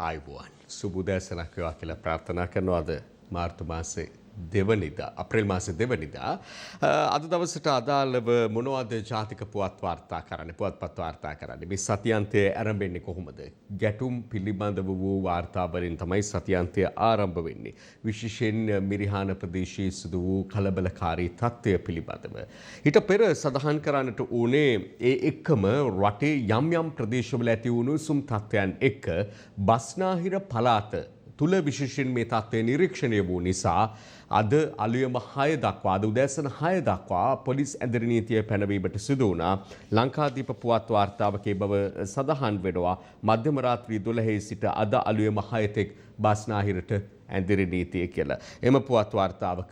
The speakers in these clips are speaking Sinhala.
ආයුබෝවන් සුබෝදෑසනක් වේවා කියලා ප්‍රාර්ථනා කරනවා. අද මාර්තු මාසේ දෙවනිදා අප්‍රේල් මාසේ දෙවනිදා අද දවසට අදාළව මොනවද ජාතික පුවත් වාර්තා කරන්නේ පුවත්පත් වාර්තා කරන්නේ මේ සතියන්තය ආරම්භෙන්නේ කොහොමද? ගැටුම් පිළිබඳව වූ වාර්තා වලින් තමයි සතියන්තය ආරම්භ වෙන්නේ. විශේෂයෙන් මිරිහාන ප්‍රදේශයේ සිදු වූ කලබලකාරී තත්ත්වය පිළිබඳව. ඊට පෙර සඳහන් කරන්නට ඕනේ ඒ එක්කම රටේ යම් යම් ප්‍රදේශවල ඇති වුණු සුම් තත්ත්වයන් එක්ක බස්නාහිර පළාත තුල විශේෂයෙන් මේ තත්ත්වය නිරීක්ෂණය වූ නිසා අද අලුයම 6 දක්වා අද උදෑසන 6 දක්වා පොලිස් ඇඳරි නීතිය පැනවීමට සිදු වුණා. ලංකාදීප පුවත් වාර්තාවකේ බව සඳහන් වෙනවා. මධ්‍යම රාත්‍රී 12 සිට අද අලුයම 6 තෙක් බස්නාහිරට ඇඳරි නීතිය කියලා. එම පුවත් වාර්තාවක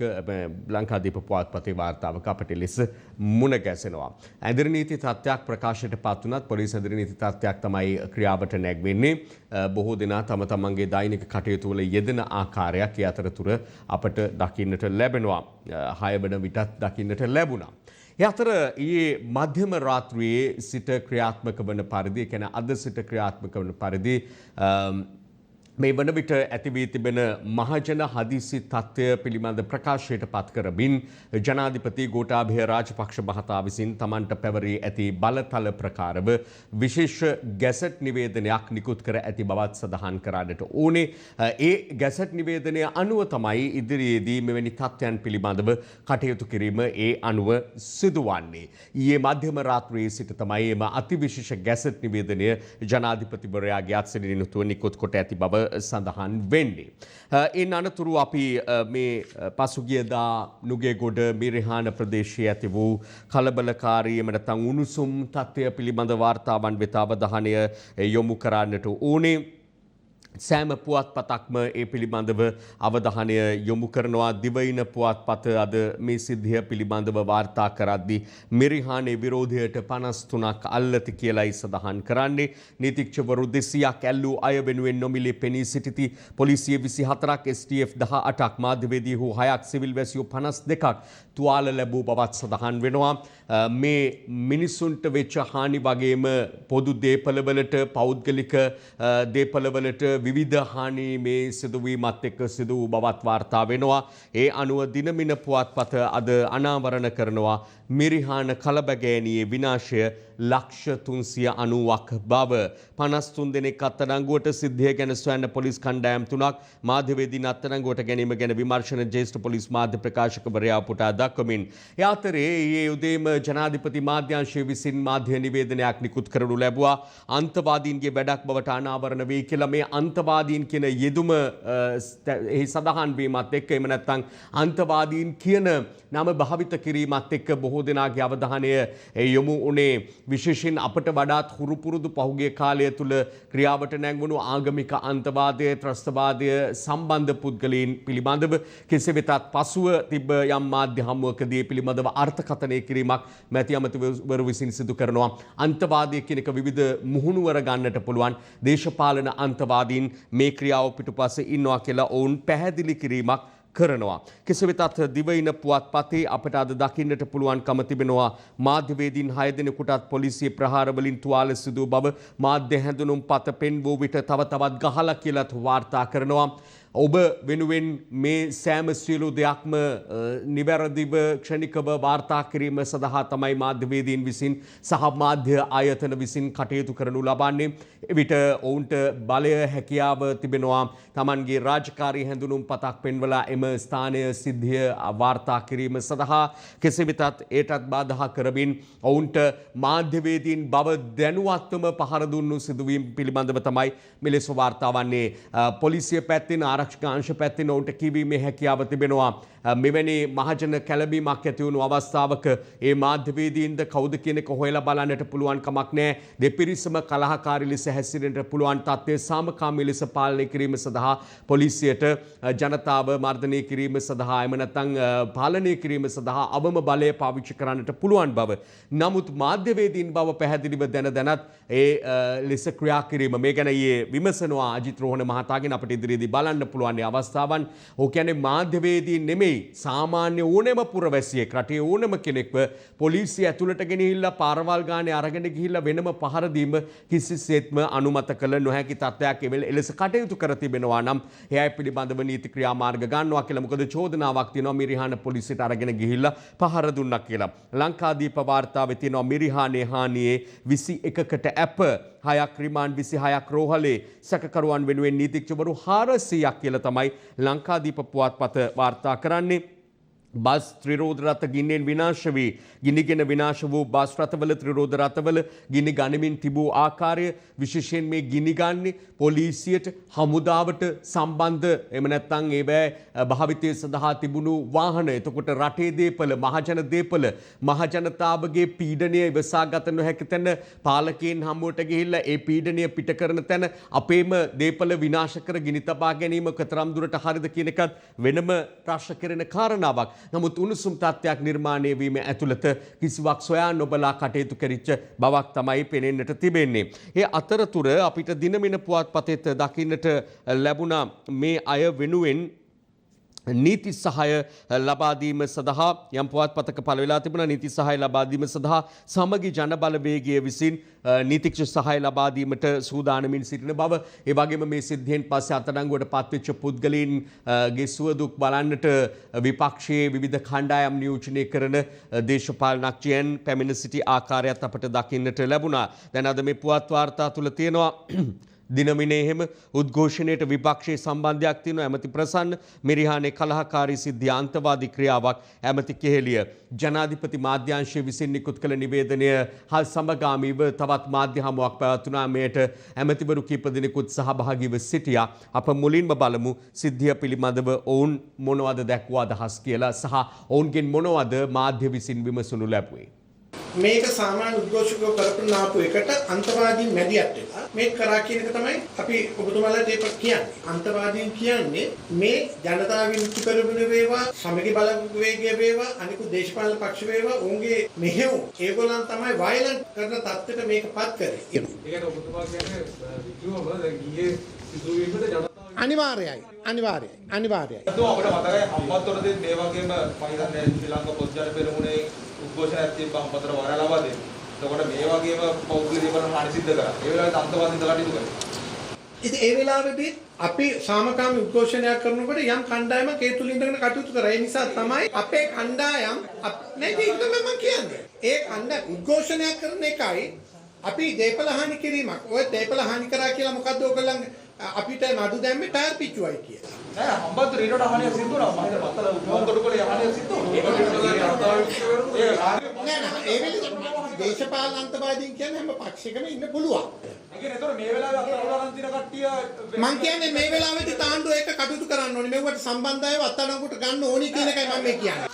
ලංකාදීප පුවත්පතේ වාර්තාවක අපට ලෙස මුණ ගැසෙනවා. ඇඳරි නීති තත්ත්වයක් ප්‍රකාශයට පත් වුණත් පොලිස් ඇඳරි නීති තත්ත්වයක් තමයි ක්‍රියාවට නැගවෙන්නේ. බොහෝ දෙනා තම තමන්ගේ දෛනික කටයුතු වල යෙදෙන ආකාරයක් ඒ අතරතුර අපට දකින්නට ලැබෙනවා. 6 වන විටත් දකින්නට ලැබුණා. ඒ අතර ඊයේ මධ්‍යම රාත්‍රියේ සිට ක්‍රියාත්මක වන පරිදි කියන්නේ අද සිට ක්‍රියාත්මක වන පරිදි මේ වන විට ඇති වී තිබෙන මහජන හදිසි තත්ත්වය පිළිබඳ ප්‍රකාශයට පත් කරමින් ජනාධිපති ගෝඨාභය රාජපක්ෂ මහතා විසින් තමන්ට පැවරී ඇති බලතල ප්‍රකාරව විශේෂ ගැසට් නිවේදනයක් නිකුත් කර ඇති බවත් සඳහන් කරන්නට ඕනේ. ඒ ගැසට් නිවේදනය අනුව තමයි ඉදිරියේදී මෙවැනි තත්ත්වයන් පිළිබඳව කටයුතු කිරීම ඒ අනුව සිදුවන්නේ. ඊයේ මධ්‍යම රාත්‍රියේ සිට තමයි එම අතිවිශේෂ ගැසට් නිවේදනය ජනාධිපතිවරයාගේ අත්සනින් යුතුව නිකුත් කොට ඇති බව සඳහන් වෙන්නේ. ඉන් අනතුරු අපි මේ පසුගියදා නුගේගොඩ මිරිහාන ප්‍රදේශයේ ඇති වූ කලබලකාරී එම නැත්නම් උණුසුම් තත්ත්වය පිළිබඳ වාර්තාවන් වෙත අවධානය යොමු කරන්නට ඕනේ. සෑම පුවත්පතක්ම ඒ පිළිබඳව අවධානය යොමු කරනවා. දිවයින පුවත්පත අද මේ සිද්ධිය පිළිබඳව වාර්තා කරද්දී මිරිහානේ විරෝධයට 53ක් අල්ලති කියලායි සඳහන් කරන්නේ. නීතිඥවරු 200ක් ඇල්ලූ අය වෙනුවෙන් නොමිලේ පෙනී සිටිති. පොලිසිය 24ක්, STF 18ක්, මාධ්‍යවේදීහු 6ක්, සිවිල් වැසියෝ 52ක් තුවාල ලැබූ බවත් සඳහන් වෙනවා. මේ මිනිසුන්ට වෙච්ච හානි වගේම පොදු දේපළවලට, පෞද්ගලික දේපළවලට විවිධ හානි මේ සිදුවීමත් එක්ක සිදු වූ බවත් වාර්තා වෙනවා. ඒ අනුව දිනමින පුවත්පත අද අනාවරණ කරනවා මිරිහාන කලබගෑනියේ විනාශය ලක්ෂ 390ක් බව. 53 දෙනෙක් අත්අඩංගුවට, සිද්ධිය ගැන සොයන පොලිස් කණ්ඩායම් 3ක්, මාධ්‍යවේදීන් අත්අඩංගුවට ගැනීම ගැන විමර්ශන ජ්‍යෙෂ්ඨ පොලිස් මාධ්‍ය ප්‍රකාශකවරයා පුටා දක්වමින්. ඒ අතරේ ඊයේ උදේම ජනාධිපති මාධ්‍යාංශය විසින් මාධ්‍ය නිවේදනයක් නිකුත් කරනු ලැබුවා. අන්තවාදීන්ගේ වැඩක් බවට අනාවරණ වේ කියලා. මේ අන්තවාදීන් කියන යෙදුම එහි සඳහන් වීමත් එක්ක එහෙම නැත්නම් අන්තවාදීන් කියන නම භාවිත කිරීමත් එක්ක බොහෝ දෙනාගේ අවධානය යොමු උනේ විශේෂයෙන් අපට වඩාත් හුරු පුරුදු පහුගිය කාලය තුල ක්‍රියාවට නැංවුණු ආගමික අන්තවාදය, ත්‍රස්තවාදය සම්බන්ධ පුද්ගලයන් පිළිබඳව. කෙසේ වෙතත් පසුව තිබ යම් මාධ්‍ය හමුවකදී පිළිබඳව අර්ථකථනය කිරීමක් මැති අමාත්‍යවරු විසින් සිදු කරනවා. අන්තවාදය කියන එක විවිධ මුහුණුවර ගන්නට පුළුවන්. දේශපාලන අන්තවාදීන් මේ ක්‍රියාව පිටුපස්සේ ඉන්නවා කියලා ඔවුන් පැහැදිලි කිරීමක් කරනවා. කෙසේ වෙතත් දිවයින පුවත්පතේ අපට අද දකින්නට පුළුවන්කම තිබෙනවා මාධ්‍යවේදීන් 6 දෙනෙකුටත් පොලිසිය ප්‍රහාර වලින් තුවාල සිදු බව. මාධ්‍ය හැඳුනුම්පත පෙන්වූ විට තව තවත් ගහලා කියලාත් වාර්තා කරනවා. ඔබ වෙනුවෙන් මේ සෑම සියලු දෙයක්ම නිවැරදිව ක්ෂණිකව වාර්තා කිරීම සඳහා තමයි මාධ්‍යවේදීන් විසින් සහ මාධ්‍ය ආයතන විසින් කටයුතු කරනු ලබන්නේ. එවිට ඔවුන්ට බලය හැකියාව තිබෙනවා Tamanගේ රාජකාරී හැඳුනුම්පතක් පෙන්වලා එම ස්ථානය සිද්ධිය වාර්තා කිරීම සඳහා. කෙසේ වෙතත් ඒටත් බාධා කරමින් ඔවුන්ට මාධ්‍යවේදීන් බව දැනුවත්වම පහර දුන්නු සිදුවීම් පිළිබඳව තමයි මෙලෙස වාර්තා වන්නේ. පොලිසිය පැත්තෙන් ආරක්ෂක අංශ පැත්තෙන් ඔවුන්ට කිවීමේ හැකියාව තිබෙනවා. මෙවැනි මහජන කැළඹීමක් ඇති වුණු අවස්ථාවක ඒ මාධ්‍යවේදීන්ද කවුද කියන එක හොයලා බලන්නට පුළුවන් කමක් නැහැ. දෙපිරිසම කලහකාරී ලෙස හැසිරෙන්නට පුළුවන් තත්ත්වයේ සාමකාමී ලෙස පාලනය කිරීම සඳහා පොලිසියට ජනතාව මර්ධනය කිරීම සඳහා එම නැත්නම් පාලනය කිරීම සඳහා අවම බලය පාවිච්චි කරන්නට පුළුවන් බව. නමුත් මාධ්‍යවේදීන් බව පැහැදිලිව දැනත් ඒ ලෙස ක්‍රියා කිරීම මේ ගැන ඊයේ විමසනවා අජිත් රෝහණ මහතාගෙන් අපිට ඉදිරියේදී බලන්න පුළුවන් අවස්ථාවන්. ඕක කියන්නේ මාධ්‍යවේදී නෙමෙයි සාමාන්‍ය ඕනෙම පුරවැසියෙක් රටේ ඕනෙම කෙනෙක්ව පොලිසිය ඇතුළට ගෙනහිල්ලා පාරවල් ගානේ අරගෙන ගිහිල්ලා වෙනම පහර දීම කිසිසේත්ම අනුමත කළ නොහැකි තත්ත්වයක් එලෙස කටයුතු කර තිබෙනවා නම් එයයි පිළිබඳව නීති ක්‍රියාමාර්ග ගන්නවා කියලා. මොකද චෝදනාවක් තියෙනවා මිරිහාන පොලිසියට අරගෙන ගිහිල්ලා පහර දුන්නා කියලා. ලංකාදීප වාර්තාවේ තියෙනවා මිරිහානේ හානියේ 21කට ඇප 6ක් රිමාන්ඩ් 26ක් රෝහලේ සැකකරුවන් වෙනුවෙන් නීතිඥවරු 400ක් කියලා තමයි ලංකාදීප පුවත්පත වාර්තා කරන්නේ. බස් ත්‍රිරෝධ රථ ගින්නෙන් විනාශ වී ගිනිගෙන විනාශ වූ බස් රථවල ත්‍රිරෝධ රථවල ගිනි ගනිමින් තිබූ ආකාරය විශේෂයෙන් මේ ගිනි ගන්නේ පොලිසියට හමුදාවට සම්බන්ධ එහෙම නැත්නම් ඒවැ භාවිතය සඳහා තිබුණු වාහන එතකොට රටේ දේපල මහජන දේපල මහජනතාවගේ පීඩනය ඉවසාගත නොහැකි තැන පාලකයන් හමුවට ගිහිල්ලා ඒ පීඩනය පිට කරන තැන අපේම දේපල විනාශ කර ගිනි තබා ගැනීම කතරම් දුරට හරිද කියන එකත් වෙනම ප්‍රශ්න කෙරෙන කාරණාවක්. නමුත් උණුසුම් තත්ත්වයක් නිර්මාණය වීම ඇතුළත කිසිවක් සොයා නොබලා කටයුතු කරිච්ච බවක් තමයි පෙනෙන්නට තිබෙන්නේ. ඒ අතරතුර අපිට දිනමින පුවත්පතේත් දකින්නට ලැබුණා මේ අය වෙනුවෙන් නීති සහාය ලබා දීම සඳහා යම් පුවත්පතක පළ වෙලා තිබුණා. නීති සහාය ලබා දීම සඳහා සමගි ජන බලවේගය විසින් නීතිඥ සහාය ලබා දීමට සූදානමින් සිටින බව, ඒ වගේම මේ සිද්ධියෙන් පස්සේ අත්අඩංගුවට පත්වෙච්ච පුද්ගලයන්ගේ සුවදුක් බලන්නට විපක්ෂයේ විවිධ කණ්ඩායම් නියෝජනය කරන දේශපාලනඥයන් පැමිණ සිටි ආකාරයත් අපට දකින්නට ලැබුණා. දැන් අද මේ පුවත් වාර්තා තුල තියෙනවා දිනමිනේ එහෙම උද්ඝෝෂණයට විපක්ෂයේ සම්බන්ධයක් තියෙනවා. ඇමති ප්‍රසන්න මිරිහානේ කලහකාරී සිද්ධිය අන්තවාදී ක්‍රියාවක් ඇමති කෙහෙලිය. ජනාධිපති මාධ්‍යාංශය විසින් නිකුත් කළ නිවේදනය හා සමගාමීව තවත් මාධ්‍ය හමුවක් පැවැත්වුණා. මෙයට ඇමතිවරු කීප දෙනෙකුත් සහභාගීව සිටියා. අප මුලින්ම බලමු සිද්ධිය පිළිබඳව ඔවුන් මොනවද දැක්වූ අදහස් කියලා සහ ඔවුන්ගෙන් මොනවද මාධ්‍ය විසින් විමසනු ලැබුවේ. මේක සාමාන්‍ය උද්ඝෝෂකව කරපු නාපු එකට අන්තවාදීන් මැදිහත් වෙලා මේක කරා කියන එක තමයි අපි ඔබතුමාලාට ඒක කියන්නේ. අන්තවාදීන් කියන්නේ මේ ජනතාව විමුක්ති පෙරමුණ වේවා, සමගි බලවේගය වේවා, අනිකුත් දේශපාලන පක්ෂ වේවා, උන්ගේ මෙහෙයුම් ඒගොල්ලන් තමයි වයලන්ට් කරන තත්ත්වයට මේකපත් කරේ. ඒකට ඔබතුමා කියන්නේ විද්‍යුවම දැන් ගියේ සිදුවීමට ජනතාව අනිවාර්යයි. අපිට මතකයි අම්මතොරදී මේ වගේම මම හිතන්නේ ශ්‍රී ලංකා පොත් ජන පෙරමුණේ උද්ඝෝෂණයක් තිබ්බා අම්මතොර වර ලබා දෙන්න. එතකොට මේ වගේම පෞද්ගලික දේපල හානි සිද්ධ කරා. ඒ වෙලාවට අන්තවාදීන් කටයුතු කළා. ඉතින් ඒ වෙලාවේදී අපි සාමකාමී උද්ඝෝෂණයක් කරනකොට යම් කණ්ඩායමක් ඒ තුලින් ඉඳගෙන කටයුතු කරා. ඒ නිසා තමයි අපේ කණ්ඩායම් නේද ඒක මම කියන්නේ. ඒ කණ්ඩායම් උද්ඝෝෂණයක් කරන එකයි අපි දේපල හානි කිරීමක්. ඔය දේපල හානි කරා කියලා මොකද්ද ඔයගොල්ලන් අපිට නඩු දැම්මේ ටයර් පිච්චුවයි කියලා. නෑ අම්බත් රීඩට හානියක් සිද්ධ වුණා. මම හිතා මත්තල උතුම්තොටුපළේ හානියක් සිද්ධ වුණා. ඒ වෙලේ දේශපාලන අන්තවාදීන් කියන්නේ හැම පක්ෂයකම ඉන්න පුළුවන්. ඒ කියන්නේ ඒතර මේ වෙලාවේ අත්අඩංගුවට තියෙන කට්ටිය මම කියන්නේ මේ වෙලාවේදී තාණ්ඩුව ඒක කටයුතු කරන්න ඕනේ. මේවට සම්බන්ධව අත්අඩංගුවට ගන්න ඕනි කියන එකයි මම කියන්නේ.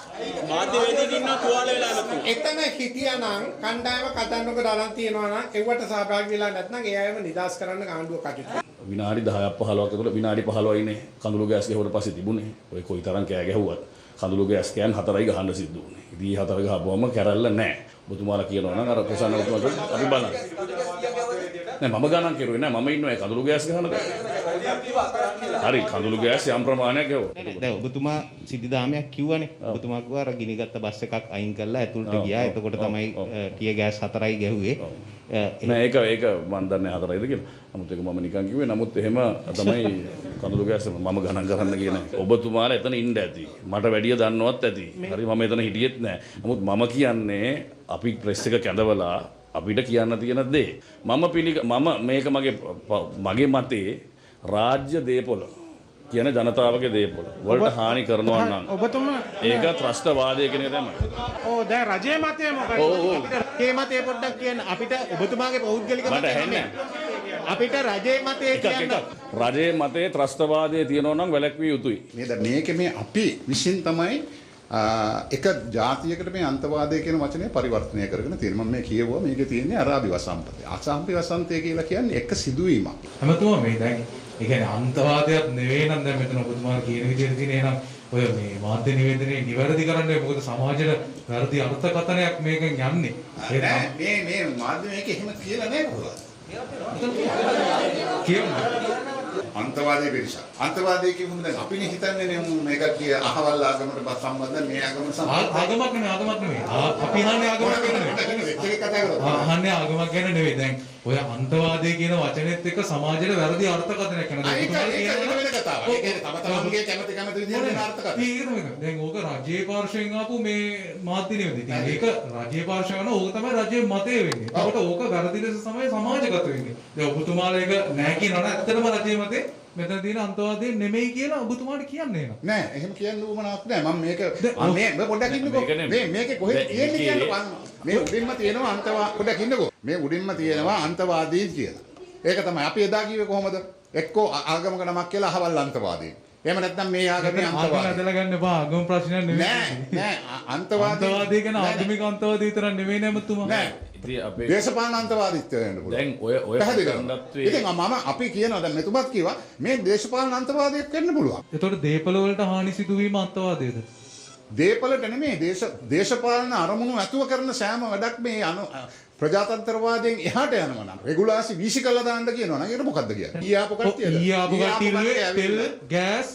මාධ්‍යවේදීන් ඉන්න තුවාල වෙලා නැතු. එතන හිටියානම් කණ්ඩායම කතන්නකට අරන් තියනවා නම් ඒවට සහභාගී වෙලා නැත්නම් ඒ අයම නිදාස් කරන්න ආණ්ඩුව කටයුතු කරනවා. විනාඩි 10ක් 15ක් ඇතුළත විනාඩි 15යිනේ කඳුළු ගෑස් ගැහුවට පස්සේ තිබුණේ. ඔය කොයි තරම් කෑ ගැහුවත් කඳුළු ගෑස් කෑන් 4යි ගහන්න සිද්ධ වුණේ. ඉතින් 4 ගහපුවම කැරල්ල නැහැ. ඔබතුමාලා කියනවා නම් අර ප්‍රසන්න ඔබතුමාට අපි බලන්න. නෑ මම ගණන් කරුවේ නෑ මම ඉන්නවා ඒ කඳුළු ගෑස් ගහනද. හරි කඳුළු ගෑස් යම් ප්‍රමාණයක් ගැහුවා. දැන් ඔබතුමා සිද්ධාමයක් කිව්වනේ. ඔබතුමා කිව්වා අර ගිනිගත්ත බස් එකක් අයින් කරලා ඇතුළට ගියා. එතකොට තමයි ටිය ගෑස් 4යි ගැහුවේ. නෑ ඒක මම දන්නේ 4යිද කියලා. නමුත් ඒක මම නිකන් කිව්වේ. නමුත් එහෙම තමයි කඳුළු ගෑස් මම ගණන් කරන්න කියන ඔබතුමාලා එතන ඉන්න ඇති. මට වැඩිය දන්නවත් ඇති. හරි මම එතන හිටියෙත් නෑ. නමුත් මම කියන්නේ අපි ප්‍රෙස් එක කැඳවලා අපිට කියන්න තියෙන දේ මම මේක මගේ මතේ රාජ්‍ය දේපොළ කියන ජනතාවගේ දේපොළ වලට හානි කරනවා නම් ඔබතුමා ඒක ත්‍රස්තවාදය කියන එක තමයි. ඕ දැන් රජයේ මතය මොකක්ද? අපිට මතය පොඩ්ඩක් කියන්න. අපිට ඔබතුමාගේ පෞද්ගලික මට ඇහෙන්නේ අපිට රජයේ මතය කියන්න. රජයේ මතේ ත්‍රස්තවාදයේ තියෙනවා නම් වැළැක්විය යුතුයි. මේක මේ අපි විශ්ින් තමයි එක ජාතියකට මේ අන්තවාදය කියන වචනය පරිවර්තනය කරගෙන තියෙනවා. මම මේ කියවුවා මේකේ තියෙන්නේ අරාබි වසන්තය. අසාම්පි වසන්තය කියලා කියන්නේ එක සිදුවීමක්. හැමතුම මේ දැන් ඒ කියන්නේ අන්තවාදයක් නෙවෙයි නම් දැන් මෙතන ඔබතුමාලා කියන විදිහට තියෙන එහෙනම් ඔය මේ මාධ්‍ය නිවේදනයේ නිවැරදි කරන්නේ මොකද සමාජයට වැරදි අර්ථකථනයක් මේකෙන් යන්නේ. මේ මාධ්‍ය මේක එහෙම කියලා නෑ කොහොමද? කියන්න අන්තවාදී පිරිසක් අන්තවාදී කියමුද දැන් අපිනේ හිතන්නේ නේ මේක කිය අහවල් ආගමකට සම්බන්ධ මේ ආගමකට සම්බන්ධ ආගමක් නෙමෙයි. අපි අහන්නේ ආගමක් ගැන නෙමෙයි. අහන්නේ ආගමක් ගැන නෙමෙයි. දැන් ඔය අන්තවාදී කියන වචනේත් එක්ක සමාජයට වැරදි අර්ථකථනයක් කරනවා. ඒක වෙන කතාවක්. ඒ කියන්නේ තම තමන්ගේ කැමති විදිහට වෙන අර්ථකථන. ඒක තමයි. දැන් ඕක රජයේ පාර්ශවයෙන් ආපු මේ මාධ්‍ය නෙවෙයි. ඉතින් ඒක රජයේ පාර්ශවය කරන ඕක තමයි රජයේ මතය වෙන්නේ. ඒකට ඕක වැරදි ලෙස තමයි සමාජගත වෙන්නේ. දැන් ඔබතුමාලා ඒක නැහැ කියනවනේ ඇත්තටම රජයේ මතේ මෙතන තියෙන අන්තවාදී නෙමෙයි කියලා ඔබතුමාට කියන්නේ නේද? නෑ එහෙම කියන්න උවමනාවක් නෑ. මම මේ පොඩ්ඩක් ඉන්නකෝ. මේකේ කොහෙද තියෙන්නේ කියන්න මේ උඩින්ම තියෙනවා පොඩ්ඩක් ඉන්නකෝ. මේ උඩින්ම තියෙනවා අන්තවාදී කියලා. ඒක තමයි අපි එදා කිව්වේ කොහොමද? එක්කෝ ආගමක නමක් කියලා අහවල් අන්තවාදී. එහෙම නැත්නම් මේ ආගමේ අන්තවාදී. ආගම ඇදලා ගන්න එපා. ආගම ප්‍රශ්නයක් නෙමෙයි. නෑ අන්තවාදී කියන ආගමික අන්තවාදී විතරක් නෙමෙයි නේද මුතුමා? නෑ. දේශපාලන අන්තවාදීත්වය වෙන්න පුළුවන්. දැන් ඔය පැහැදිලිද? ඉතින් අපි කියනවා දැන් මෙතුමත් කිව්වා මේ දේශපාලන අන්තවාදයක් වෙන්න පුළුවන්. එතකොට දීපල වලට හානි සිදුවීම අන්තවාදයේද? දේපලට නෙමෙයි දේශපාලන අරමුණු ඇතුව කරන සෑම වැඩක් මේ ප්‍රජාතන්ත්‍රවාදයෙන් එහාට යනවා නම් රෙගුලාසි වීසි කළා දාන්න කියනවා නම් ඒක මොකද්ද කියන්නේ? ඊආපු කට්ටියද? ඊආපු කට්ටිය තෙල් ගෑස්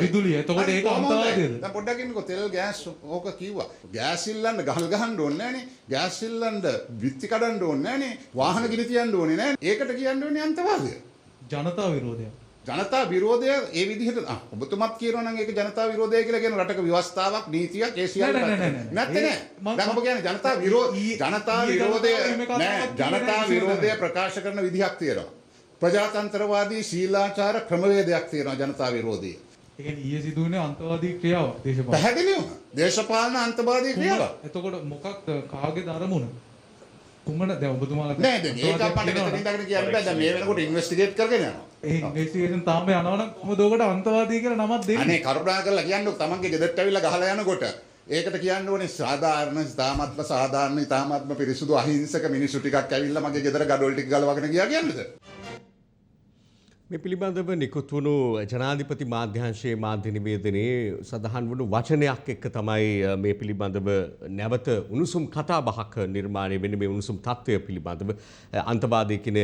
විදුලිය. එතකොට ඒක අන්තවාදයේද? දැන් පොඩ්ඩක් ඉන්නකෝ තෙල් ගෑස් ඕක කිව්වා. ගෑස් ඉල්ලන්න ගහන්න ඕනේ නැහනේ. ගෑස් ඉල්ලන්න විත්ති කඩන්න ඕනේ නැහනේ. වාහන ගිනි තියන්න ඕනේ නැහැ. ඒකට කියන්න ඕනේ අන්තවාදය. ජනතා විරෝධය. ජනතා විරෝධය ඒ විදිහට ඔබතුමත් කියනවා නම් ඒක ජනතා විරෝධය කියලා කියන රටක ව්‍යවස්ථාවක් නීතියක් ඒ සියල්ල නැත්te නෑ. දැන් ඔබ කියන්නේ ජනතා විරෝධය ප්‍රකාශ කරන විදිහක් තියෙනවා. ප්‍රජාතන්ත්‍රවාදී ශීලාචාර ක්‍රමවේදයක් තියෙනවා ජනතා විරෝධය. ඒ කියන්නේ ඊයේ සිදුවුනේ අන්තවාදී ක්‍රියාවක් දේශපාලන. පැහැදිලිවම දේශපාලන අන්තවාදී ක්‍රියාවක්. එතකොට මොකක්ද කාගේද අරමුණ? කුමන දැන් ඔබතුමාලා නෑ දැන් ඒක අපිට මෙතනින් ඉඳගෙන කියන්න බෑ. දැන් මේ වෙනකොට ඉන්වෙස්ටිගේට් කරගෙන යනවා. ඒ ඉන්වෙස්ටිගේෂන් තාම යනවනම් කොහොමද ඔකට අන්තවාදී කියලා නමක් දෙන්නේ? අනේ කරුණා කරලා කියන්නකො තමන්ගේ ගෙදරට ඇවිල්ලා ගහලා යනකොට ඒකට කියන්න ඕනේ සාධාරණ ඉතාමත්ම පිරිසුදු අහිංසක මිනිස්සු ටිකක් ඇවිල්ලා මගේ ගෙදර ගඩොල් ටික ගලවගෙන ගියා කියන්නද? මේ පිළිබඳව නිකුත් වුණු ජනාධිපති මාධ්‍යංශයේ මාධ්‍ය නිවේදනයේ සඳහන් වුණු වචනයක් එක්ක තමයි මේ පිළිබඳව නැවත උණුසුම් කතා බහක් නිර්මාණය වෙන්නේ. මේ උණුසුම් තත්ත්වය පිළිබඳව අන්තවාදී කියන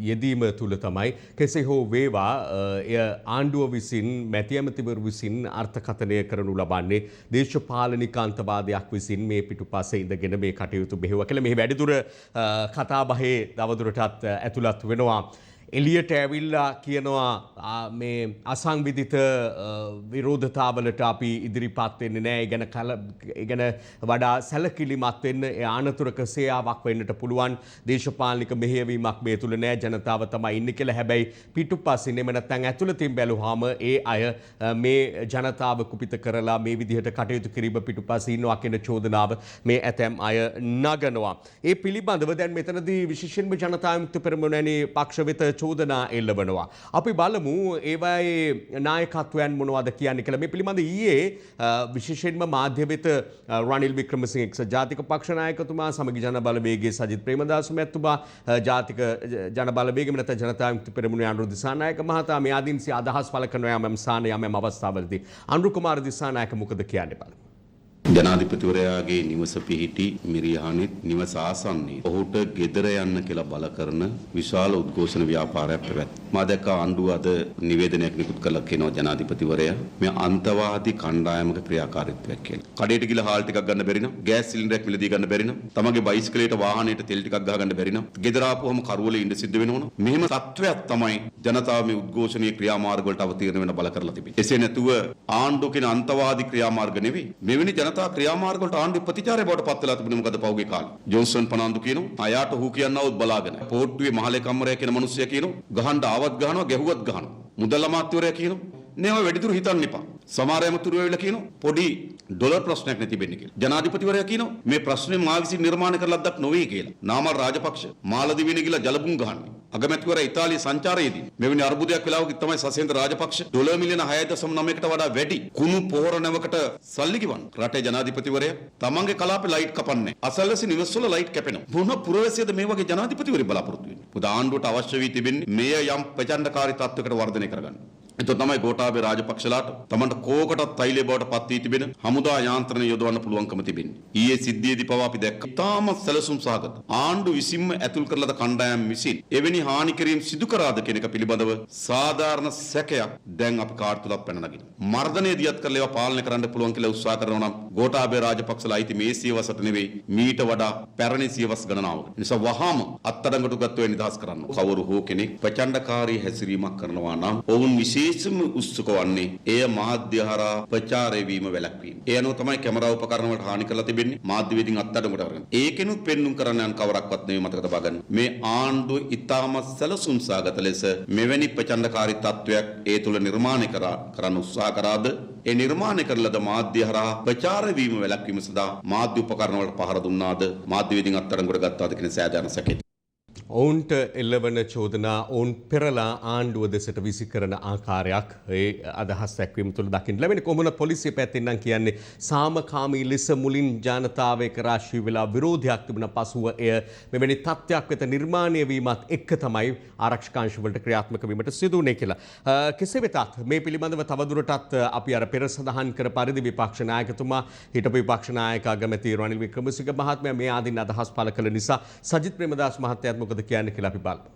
යෙදීම තුල තමයි කෙසේ හෝ වේවා එය ආණ්ඩුව විසින් මැති ඇමතිවරු විසින් අර්ථකථනය කරනු ලබන්නේ දේශපාලනික අන්තවාදයක් විසින් මේ පිටුපස්සේ ඉඳගෙන මේ කටයුතු බෙහෙව කළ මේ වැඩිදුර කතා බහේ තවදුරටත් ඇතුළත් වෙනවා. එලියට ඇවිල්ලා කියනවා මේ අසංවිධිත විරෝධතාවලට අපි ඉදිරිපත් වෙන්නේ නැහැ. ඒ ගැන වඩා සැලකිලිමත් වෙන්න ඒ අනතුරක සේයාවක් වෙන්නට පුළුවන්. දේශපාලනික මෙහෙයවීමක් මේ තුල නැහැ. ජනතාව තමයි ඉන්නේ කියලා. හැබැයි පිටුපස්සින් එම නැත්නම් ඇතුළතින් බැලුවාම ඒ අය මේ ජනතාව කුපිත කරලා මේ විදිහට කටයුතු කිරීම පිටුපස්සේ ඉන්නවා කියන චෝදනාව මේ ඇතැම් අය නගනවා. ඒ පිළිබඳව දැන් මෙතනදී විශේෂයෙන්ම ජනතා විමුක්ති පෙරමුණේ පක්ෂ වෙත චෝදනා එල්ලවනවා. අපි බලමු ඒවායේ නායකත්වයන් මොනවද කියන්නේ කියලා. මේ පිළිබඳ ඊයේ විශේෂයෙන්ම මාධ්‍ය වෙත රනිල් වික්‍රමසිංහ එක්සත් ජාතික පක්ෂ නායකතුමා සමගි ජන බලවේගයේ සජිත් ප්‍රේමදාස මැතිතුමා ජාතික ජන බලවේගයේ නැත්නම් ජනතා විමුක්ති පෙරමුණේ අනුරු දිසානායක මහතා මේ ආදීන්සේ අදහස් පළ කරන යම් ස්ථාන යම් අවස්ථාවලදී අනුරු කුමාර දිසානායක මොකද කියන්නේ බලමු. ජනාධිපතිවරයාගේ නිවස පිහිටි මිරිහානෙත් නිවස ආසන්නයේ ඔහුට ගෙදර යන්න කියලා බල කරන විශාල උද්ඝෝෂණ ව්‍යාපාරයක් පැවැත්වුණා. මා දැක්ක ආණ්ඩුව අද නිවේදනයක් නිකුත් කළා කියනවා ජනාධිපතිවරයා මේ අන්තවාදී කණ්ඩායමක ක්‍රියාකාරීත්වයක් කියලා. කඩේට ගිහලා හාල් ටිකක් ගන්න බැරි නම්, ගෑස් සිලින්ඩරයක් මිලදී ගන්න බැරි නම්, තමගේ බයිසිකලයට වාහනයට තෙල් ටිකක් ගහ ගන්න බැරි නම්, ගෙදර ආපුවම කරුවල ඉඳ සිද්ධ වෙනවනේ. මෙහෙම තත්වයක් තමයි ජනතාව මේ උද්ඝෝෂණීය ක්‍රියාමාර්ග වලට අවතීර්ණ වෙන්න බල කරලා තිබෙන්නේ. එසේ නැතුව ආණ්ඩුව කියන අන්තවාදී ක්‍රියාමාර්ග නෙවෙයි. මෙවැනි ජනතා ක්‍රියාමාර්ග වලට ආණ්ඩුවේ ප්‍රතිචාරය බවට පත් වෙලා තිබුණේ මොකද පෞගේ කාලේ. ජොන්සන් පනාන්දු කියනවා අයාට හු කියනවොත් බලාගෙන. පෝට්ටුවේ මහලේකම්වරයා කියන මිනිස්සයා කියනවා ගහන්න ආවත් ගහනවා ගැහුවත් ගහනවා. මුදල් අමාත්‍යවරයා කියනවා නේව වැඩිදුර හිතන්න එපා. සමහර ඇමතුරු වෙවිලා කියනවා පොඩි ඩොලර් ප්‍රශ්නයක් නැති වෙන්නේ කියලා. ජනාධිපතිවරයා කියනවා මේ ප්‍රශ්නේ මා විසින් නිර්මාණය කරලා අද්දක් නොවේ කියලා. නාමල් රාජපක්ෂ මාලදිවයිනේ ගිහලා ජලබුන් ගහන්නේ. අගමැතිවරයා ඉතාලිය සංචාරයේදී මෙවැනි අර්බුදයක් වෙලාවක තමයි සසේන්ද්‍ර රාජපක්ෂ ඩොලර් මිලියන 6.9කට වඩා වැඩි කුණු පොහොර නැවකට සල්ලි ගෙවන්න. රටේ ජනාධිපතිවරයා තමන්ගේ කලාපේ ලයිට් කපන්නේ. අසල්වැසි නිවස්වල ලයිට් කැපෙනවා. මොන පුරවැසියද මේ වගේ ජනාධිපතිවරයෙක් බලාපොරොත්තු වෙන්නේ? පුදා ආණ්ඩුවට අවශ්‍ය වී තිබෙන්නේ මෙය යම් ප්‍රචණ්ඩකාරී තත්වයකට වර්ධනය කරගන්න. එතකොට තමයි ගෝඨාභය රාජපක්ෂලාට තමන්ට කෝකටත් තෛලය බවට පත් වී තිබෙන හමුදා යාන්ත්‍රණ යොදවන්න පුළුවන්කම තිබෙන්නේ. ඊයේ සිද්ධියේදී පවා අපි දැක්කා. තාමත් සැලසුම් සහගත ආණ්ඩු විසින්ම ඇතුල් කරලද කණ්ඩායම් විසින් එවැනි හානි කිරීම සිදු කරාද කියන එක පිළිබඳව සාධාරණ සැකයක් දැන් අපි කාර්තුලක් පැන නගිනවා. මර්ධනය දියත් කරලා ඒවා පාලනය කරන්න පුළුවන් කියලා උත්සාහ කරනවා නම් ගෝඨාභය රාජපක්ෂලා අයිති මේ සියවසට නෙවෙයි මීට වඩා පැරණි සියවස් ගණනාවක. නිසා වහාම අත්අඩංගුවට ගත්තව නිදහස් කරන්න. කවුරු හෝ කෙනෙක් ප්‍රචණ්ඩකාරී හැසිරීමක් කරනවා නම් ඔවුන් විශේෂම උත්සුක වන්නේ එය මාධ්‍ය හරහා ප්‍රචාරය වීම වැළැක්වීම. ඒ අනුව තමයි කැමරා උපකරණ වලට හානි කරලා තිබෙන්නේ මාධ්‍ය වේදින් අත්අඩංගුවට අරගෙන. ඒකෙනුත් පෙන්눔 කරන්න යන කවරක්වත් නෙවෙයි මතක තබා ගන්න. මේ ආණ්ඩුව ඉතාමත් සැලසුම් සහගත ලෙස මෙවැනි ප්‍රචණ්ඩකාරී තත්වයක් ඒ තුල නිර්මාණය කරන්න උත්සාහ කරාද ඒ නිර්මාණය කරලද මාධ්‍ය හරහා ප්‍රචාර වීම වැළැක්වීම සඳහා මාධ්‍ය උපකරණ වලට පහර දුන්නාද මාධ්‍ය වේදින් අත්අඩංගුවට ගත්තාද කියන සෑදාන සැකේ. ඔවුන්ට එල්ලවන චෝදනා ඔවුන් පෙරලා ආණ්ඩුව දෙසට විසි කරන ආකාරයක් ඒ අදහස් දැක්වීම තුළ දකින්න ලැබෙන. කොමුණ පොලිසිය පැත්තෙන් නම් කියන්නේ සාමකාමී ලෙස මුලින් ජනතාව එක්ක රාශී වෙලා විරෝධයක් තිබුණ පසුව එය මෙවැනි තත්ත්වයක් වෙත නිර්මාණය වීමත් එක්ක තමයි ආරක්ෂක වලට ක්‍රියාත්මක වීමට සිදු වුණේ කියලා. කෙසේ වෙතත් මේ පිළිබඳව තවදුරටත් අපි අර පෙර සඳහන් කර පරිදි විපක්ෂ නායකතුමා හිටපු විපක්ෂ නායක අගමැති රනිල් වික්‍රමසිංහ මහත්මයා මේ ආදින් අදහස් පළ කළ නිසා සජිත් ප්‍රේමදාස මහත්තයාත් මොකද කියන්නේ කියලා අපි බලමු.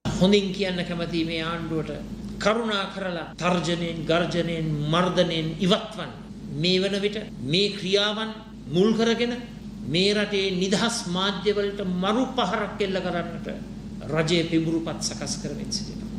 හොඳින් කියන්න කැමති මේ ආණ්ඩුවට කරුණා කරලා තර්ජනෙන් ගර්ජනෙන් මර්ධනෙන් ඉවත්වන්න. මේ වන විට මේ ක්‍රියාවන් මුල් කරගෙන මේ රටේ නිදහස් මාධ්‍ය වලට මරු පහරක් එල්ල කරන්නට රජයේ පිඹුරුපත් සකස් කරමින් සිටිනවා.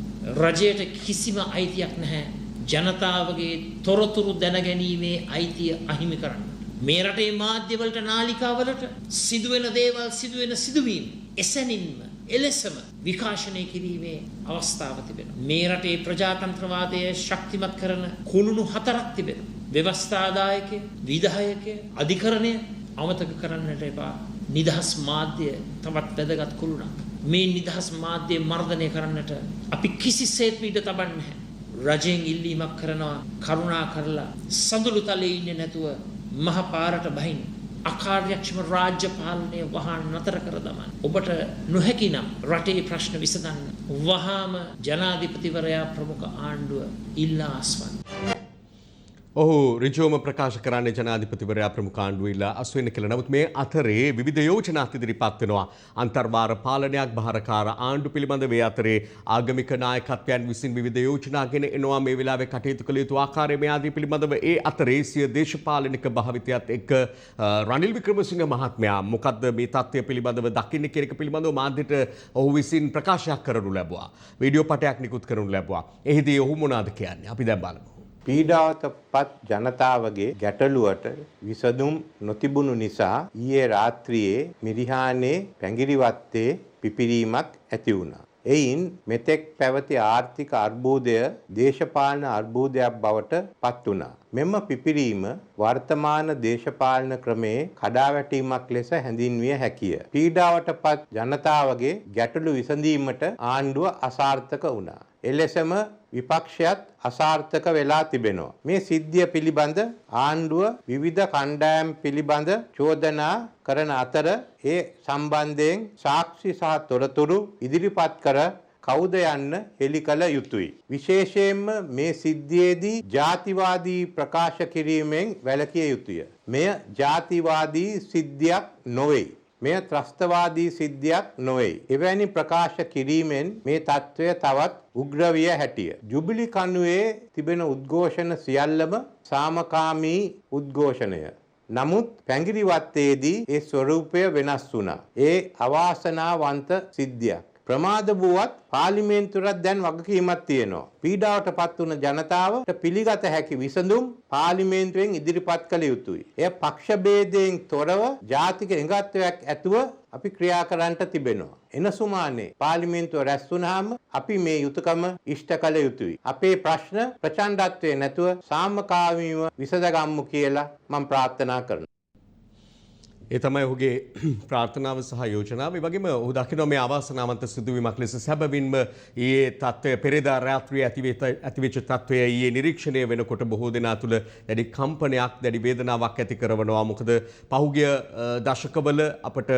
රජයට කිසිම අයිතියක් නැහැ ජනතාවගේ තොරතුරු දැනගැනීමේ අයිතිය අහිමි කරන්න. මේ රටේ මාධ්‍ය වලට නාලිකාවලට සිදුවෙන දේවල් සිදුවෙන සිදුවීම් එසැනින්ම එලෙසම විකාශනය කිරීමේ අවස්ථාව තිබෙනවා. මේ රටේ ප්‍රජාතන්ත්‍රවාදය ශක්තිමත් කරන කුළුණු හතරක් තිබෙනවා. ව්‍යවස්ථාදායකය, විධායකය, අධිකරණය අමතක කරන්නට එපා. නිදහස් මාධ්‍ය තවත් වැදගත් කුළුණක්. මේ නිදහස් මාධ්‍ය මර්ධනය කරන්නට අපි කිසිසේත්ම ඉඩ තබන්නේ නැහැ. රජයෙන් ඉල්ලීමක් කරනවා කරුණා කරලා සඳුළු තලයේ ඉන්නේ නැතුව මහ පාරට බහින්න. අකාර්යක්ෂම රාජ්‍ය පාලනය වහා නතර කර දමන්න. ඔබට නොහැකි නම් රටේ ප්‍රශ්න විසඳන්න වහාම ජනාධිපතිවරයා ප්‍රමුඛ ආණ්ඩුව ඉල්ලා අස්වන්න. ඔහු ඍජුවම ප්‍රකාශ කරන්නේ ජනාධිපතිවරයා ප්‍රමුඛ ආණ්ඩුව ඉල්ලා අස්වෙන්න කියලා. නමුත් මේ අතරේ විවිධ යෝජනාත් ඉදිරිපත් වෙනවා. අන්තර්වාර පාලනයක් බහරකාර ආණ්ඩු පිළිබඳ වේ අතරේ ආගමික නායකත්වයන් විසින් විවිධ යෝජනා ගෙන එනවා මේ වෙලාවේ කටයුතු කළ යුතු ආකාරය මේ ආදී පිළිබඳව ඒ අතරේ සිය දේශපාලනික භාවිතයත් එක්ක රනිල් වික්‍රමසිංහ මහත්මයා මොකද්ද මේ තත්ත්වය පිළිබඳව දකින්නේ කියන එක පිළිබඳව මාධ්‍යට ඔහු විසින් ප්‍රකාශයක් කරනු ලැබුවා. වීඩියෝ පටයක් නිකුත් කරනු ලැබුවා. එහිදී ඔහු මොනවාද කියන්නේ? අපි දැන් බලමු. පීඩාවටපත් ජනතාවගේ ගැටලුවට විසඳුම් නොතිබුණු නිසා ඊයේ රාත්‍රියේ මිරිහානේ පැංගිරිවත්තේ පිපිරීමක් ඇති වුණා. එයින් මෙතෙක් පැවති ආර්ථික අර්බුදය දේශපාලන අර්බුදයක් බවට පත් වුණා. මෙම පිපිරීම වර්තමාන දේශපාලන ක්‍රමයේ කඩාවැටීමක් ලෙස හැඳින්විය හැකිය. පීඩාවටපත් ජනතාවගේ ගැටලු විසඳීමට ආණ්ඩුව අසාර්ථක වුණා. එලෙසම විපක්ෂයත් අසාර්ථක වෙලා තිබෙනවා. මේ සිද්ධිය පිළිබඳ ආණ්ඩුව විවිධ කණ්ඩායම් පිළිබඳ චෝදනා කරන අතර ඒ සම්බන්ධයෙන් සාක්ෂි සහ තොරතුරු ඉදිරිපත් කර කවුද යන්න හෙළි කළ යුතුයි. විශේෂයෙන්ම මේ සිද්ධියේදී ජාතිවාදී ප්‍රකාශ කිරීමෙන් වැළකිය යුතුය. මෙය ජාතිවාදී සිද්ධියක් නොවේ. මෙය ත්‍රස්තවාදී සිද්ධියක් නොවේ. එවැනි ප්‍රකාශ කිරීමෙන් මේ තත්ත්වය තවත් උග්‍ර විය හැකිය. ජුබිලි කණුවේ තිබෙන උද්ඝෝෂණ සියල්ලම සාමකාමී උද්ඝෝෂණය. නමුත් පැංගිරිවත්තේදී ඒ ස්වරූපය වෙනස් වුණා. ඒ අවාසනාවන්ත සිද්ධියක්. ප්‍රමාද වුවත් පාර්ලිමේන්තුවට දැන් වගකීමක් තියෙනවා. පීඩාවටපත් වුණ ජනතාවට පිළිගත හැකි විසඳුම් පාර්ලිමේන්තුවෙන් ඉදිරිපත් කළ යුතුයි. එය පක්ෂ ભેදයෙන් තොරව ජාතික එකඟත්වයක් ඇතුව අපි ක්‍රියා කරන්නට තිබෙනවා. එනසුමානේ පාර්ලිමේන්තුව රැස් වුණාම අපි මේ යුතුයකම ඉෂ්ට කළ යුතුයි. අපේ ප්‍රශ්න ප්‍රචණ්ඩත්වයේ නැතුව සාමකාමීව විසඳගම්මු කියලා මම ප්‍රාර්ථනා කරනවා. ඒ තමයි ඔහුගේ ප්‍රාර්ථනාව සහ යෝජනාව. ඒ වගේම ඔහු දකිනවා මේ අවාසනාවන්ත සිදුවීමක් ලෙස සැබවින්ම ඊයේ තත්ත්වය පෙරේදා රාත්‍රියේ ඇතිවෙච්ච තත්ත්වය ඊයේ නිරීක්ෂණය වෙනකොට බොහෝ දෙනා තුළ දැඩි කම්පනයක් දැඩි වේදනාවක් ඇති කරනවා. මොකද පහුගිය දශකවල අපට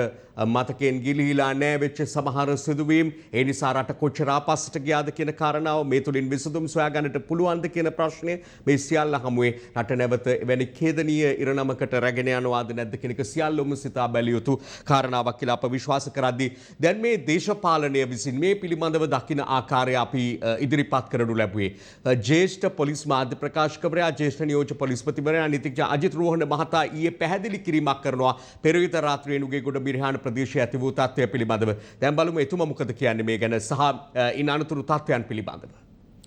මතකයෙන් ගිලිහිලා නැවෙච්ච සමහර සිදුවීම් ඒ නිසා රට කොච්චර ආපස්සට ගියාද කියන කාරණාව මේ තුලින් විසඳුම් සොයා ගන්නට පුළුවන්ද කියන ප්‍රශ්නය මේ සියල්ල හමුවේ රට නැවත එවැනි ඛේදනීය ඉරණමකට රැගෙන යනවාද නැද්ද කියන එක සියල්ලම සිතා බැලිය යුතු කාරණාවක් කියලා අප විශ්වාස කරද්දී දැන් මේ දේශපාලනය විසින් මේ පිළිබඳව දකින ආකාරය අපි ඉදිරිපත් කරනු ලැබුවේ ජ්‍යෙෂ්ඨ පොලිස් මාධ්‍ය ප්‍රකාශකවරයා ජ්‍යෙෂ්ඨ නියෝජ්‍ය පොලිස්පතිවරයා නීතිඥ අජිත් රෝහණ මහතා ඊයේ පැහැදිලි කිරීමක් කරනවා පෙරවිත රාත්‍රියේ නුගේගොඩ මිරිහාන ප්‍රදේශයේ ඇති වූ තත්ත්වය පිළිබඳව. දැන් බලමු එතුමා මොකද කියන්නේ මේ ගැන සහ ඉන් අනතුරු තත්ත්වයන් පිළිබඳව.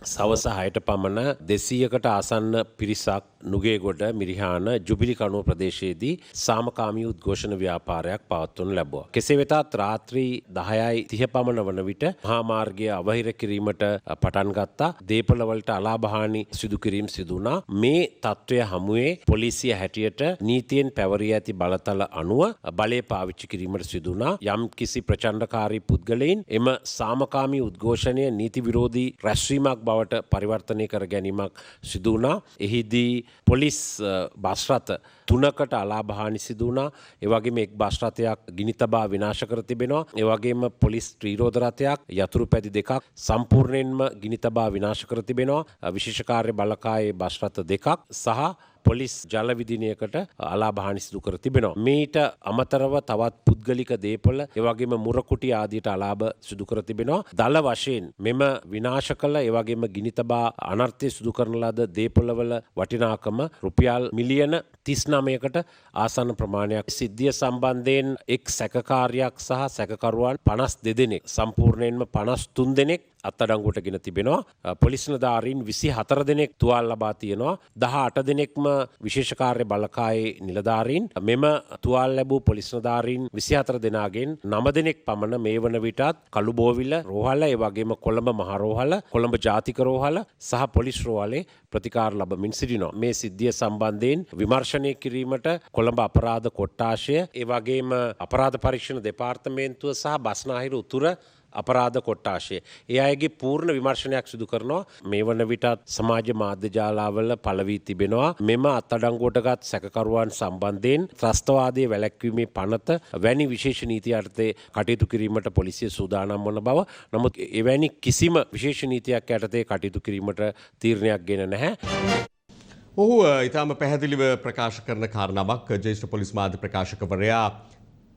සවස 6ට පමණ 200කට ආසන්න පිරිසක් නුගේගොඩ මිරිහාන ජුබිලි කණුව ප්‍රදේශයේදී සාමකාමී උද්ඝෝෂණ ව්‍යාපාරයක් පවත්වනු ලැබුවා. කෙසේ වෙතත් රාත්‍රී 10:30 පමණ වන විට මහා මාර්ගය අවහිර කිරීමට පටන් ගත්තා. දේපළවලට අලාභහානි සිදු කිරීම සිදු වුණා. මේ තත්ත්වය හමුවේ පොලිසිය හැටියට නීතියෙන් පැවරී ඇති බලතල අනුව බලය පාවිච්චි කිරීමට සිදු වුණා. යම් කිසි ප්‍රචණ්ඩකාරී පුද්ගලයන් එම සාමකාමී උද්ඝෝෂණය නීති විරෝධී රැස්වීමක් බවට පරිවර්තනය කර ගැනීමක් සිදු වුණා. එහිදී පොලිස් බස් රථ 3කට අලාභහානි සිදු වුණා. ඒ වගේම එක් බස් රථයක් ගිනි තබා විනාශ කර තිබෙනවා. ඒ වගේම පොලිස් ත්‍රිරෝද රථයක් යතුරු පැදි දෙකක් සම්පූර්ණයෙන්ම ගිනි තබා විනාශ කර තිබෙනවා. විශේෂ කාර්ය බලකායේ බස් රථ දෙකක් සහ පොලිස් ජල විදිනයකට අලාභහානි සිදු කර තිබෙනවා. මීට අමතරව තවත් පුද්ගලික දේපොළ ඒ වගේම මුරකුටි ආදියට අලාභ සිදු කර තිබෙනවා. දල වශයෙන් මෙම විනාශ කළ ඒ වගේම ගිනි තබා අනර්ථය සිදු කරන ලද දේපොළවල වටිනාකම රුපියල් මිලියන 39කට ආසන්න ප්‍රමාණයක්. සිද්ධිය සම්බන්ධයෙන් එක් සැකකාරයක් සහ සැකකරුවන් 52 දෙනෙක් සම්පූර්ණයෙන්ම 53 දෙනෙක් අත්අඩංගුවට ගෙන තිබෙනවා. පොලිස් නිලධාරීන් 24 දෙනෙක් තුවාල ලබා තියෙනවා. 18 දෙනෙක්ම විශේෂ කාර්ය බලකායේ නිලධාරීන්. මෙම තුවාල ලැබූ පොලිස් නිලධාරීන් 24 දෙනාගෙන් 9 දෙනෙක් පමණ මේ වන විටත් කළුබෝවිල රෝහල, ඒ වගේම කොළඹ මහ රෝහල, කොළඹ ජාතික රෝහල සහ පොලිස් රෝහලේ ප්‍රතිකාර ලබමින් සිටිනවා. මේ සිද්ධිය සම්බන්ධයෙන් විමර්ශනය කිරීමට කොළඹ අපරාධ කොට්ටාශය, ඒ වගේම අපරාධ පරීක්ෂණ දෙපාර්තමේන්තුව සහ බස්නාහිර උතුර අපරාධ කොට්ටාශය ඒ අයගේ පූර්ණ විමර්ශනයක් සිදු කරනවා. මේ වන විටත් සමාජ මාධ්‍ය ජාලාවල පළවී තිබෙනවා මෙම අත්අඩංගුවටගත් සැකකරුවන් සම්බන්ධයෙන් ත්‍රස්තවාදයේ වැළැක්වීමේ පනත වැනි විශේෂ නීති යටතේ කටයුතු කිරීමට පොලිසිය සූදානම් වන බව. නමුත් එවැනි කිසිම විශේෂ නීතියක් යටතේ කටයුතු කිරීමට තීරණයක් ගෙන නැහැ. ඔහු ඉතාම පැහැදිලිව ප්‍රකාශ කරන කාරණාවක් ජ්‍යෙෂ්ඨ පොලිස් මාධ්‍ය ප්‍රකාශකවරයා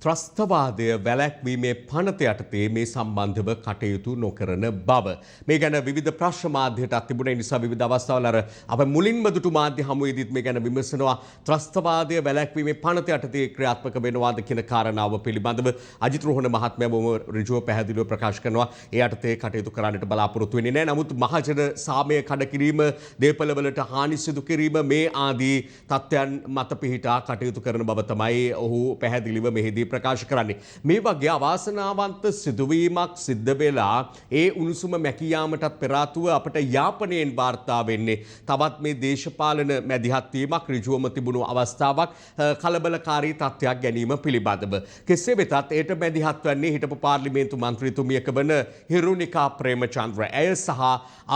ත්‍රස්තවාදය වැළැක්වීමේ පනත යටතේ මේ සම්බන්ධව කටයුතු නොකරන බව. මේ ගැන විවිධ ප්‍රශ්න මාධ්‍යයටත් තිබුණේ නිසා විවිධ අවස්ථාවල අප මුලින්ම දුටු මාධ්‍ය හමුවේදීත් මේ ගැන විමසනවා. ත්‍රස්තවාදය වැළැක්වීමේ පනත යටතේ ක්‍රියාත්මක වෙනවාද කියන කාරණාව පිළිබඳව අජිත් රෝහණ මහත්මයා බොහොම ඍජුව පැහැදිලිව ප්‍රකාශ කරනවා. ඒ යටතේ කටයුතු කරන්නට බලාපොරොත්තු වෙන්නේ නැහැ. නමුත් මහජන සාමය කඩ කිරීම, දේපළවලට හානි සිදු කිරීම මේ ආදී තත්ත්වයන් මත පිහිටා කටයුතු කරන බව තමයි ඔහු පැහැදිලිව මෙහිදී ප්‍රකාශ කරන්නේ. මේ වගේ අවාසනාවන්ත සිදුවීමක් සිද්ධ වෙලා ඒ උණුසුම මැකී යාමටත් පෙර ආතුව අපට යාපනයෙන් වාර්තා වෙන්නේ තවත් මේ දේශපාලන මැදිහත් වීමක් ඍජුවම තිබුණු අවස්ථාවක් කලබලකාරී තත්ත්වයක් ගැනීම පිළිබඳව. කෙසේ වෙතත් ඒට මැදිහත් වන්නේ හිටපු පාර්ලිමේන්තු මන්ත්‍රීතුමියක වන හිරුනිකා ප්‍රේමචන්ද්‍ර. ඇය සහ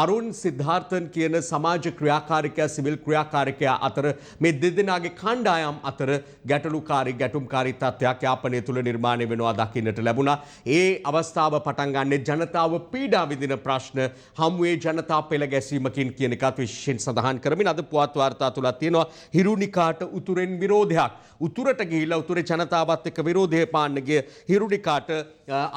අරුන් සිද්ධාර්ථන් කියන සමාජ ක්‍රියාකාරිකයා සිවිල් ක්‍රියාකාරිකයා අතර මේ දෙදෙනාගේ කණ්ඩායම් අතර ගැටුම්කාරී තත්ත්වයක් යාපනය තුළ නිර්මාණය වෙනවා දකින්නට ලැබුණා. ඒ අවස්ථාව පටන් ගන්නේ ජනතාව පීඩා විඳින ප්‍රශ්න හමුවේ ජනතා පෙළ ගැසීමකින් කියන එකත් විශේෂයෙන් සඳහන් කරමින් අද පුවත් වාර්තා තුලත් තියෙනවා හිරුනිකාට උතුරෙන් විරෝධයක්. උතුරට ගිහිල්ලා උතුරේ ජනතාවත් එක්ක විරෝධය පාන්න ගිය හිරුනිකාට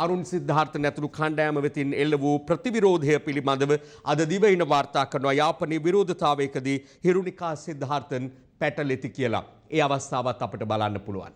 අරුන් සිද්ධාර්ථන් ඇතුළු කණ්ඩායම වෙතින් එල්ල වූ ප්‍රතිවිරෝධය පිළිබඳව අද දිවයින වාර්තා කරනවා. යාපනයේ විරෝධතාවයකදී හිරුනිකා සිද්ධාර්ථන් පැටලෙති කියලා. ඒ අවස්ථාවත් අපිට බලන්න පුළුවන්.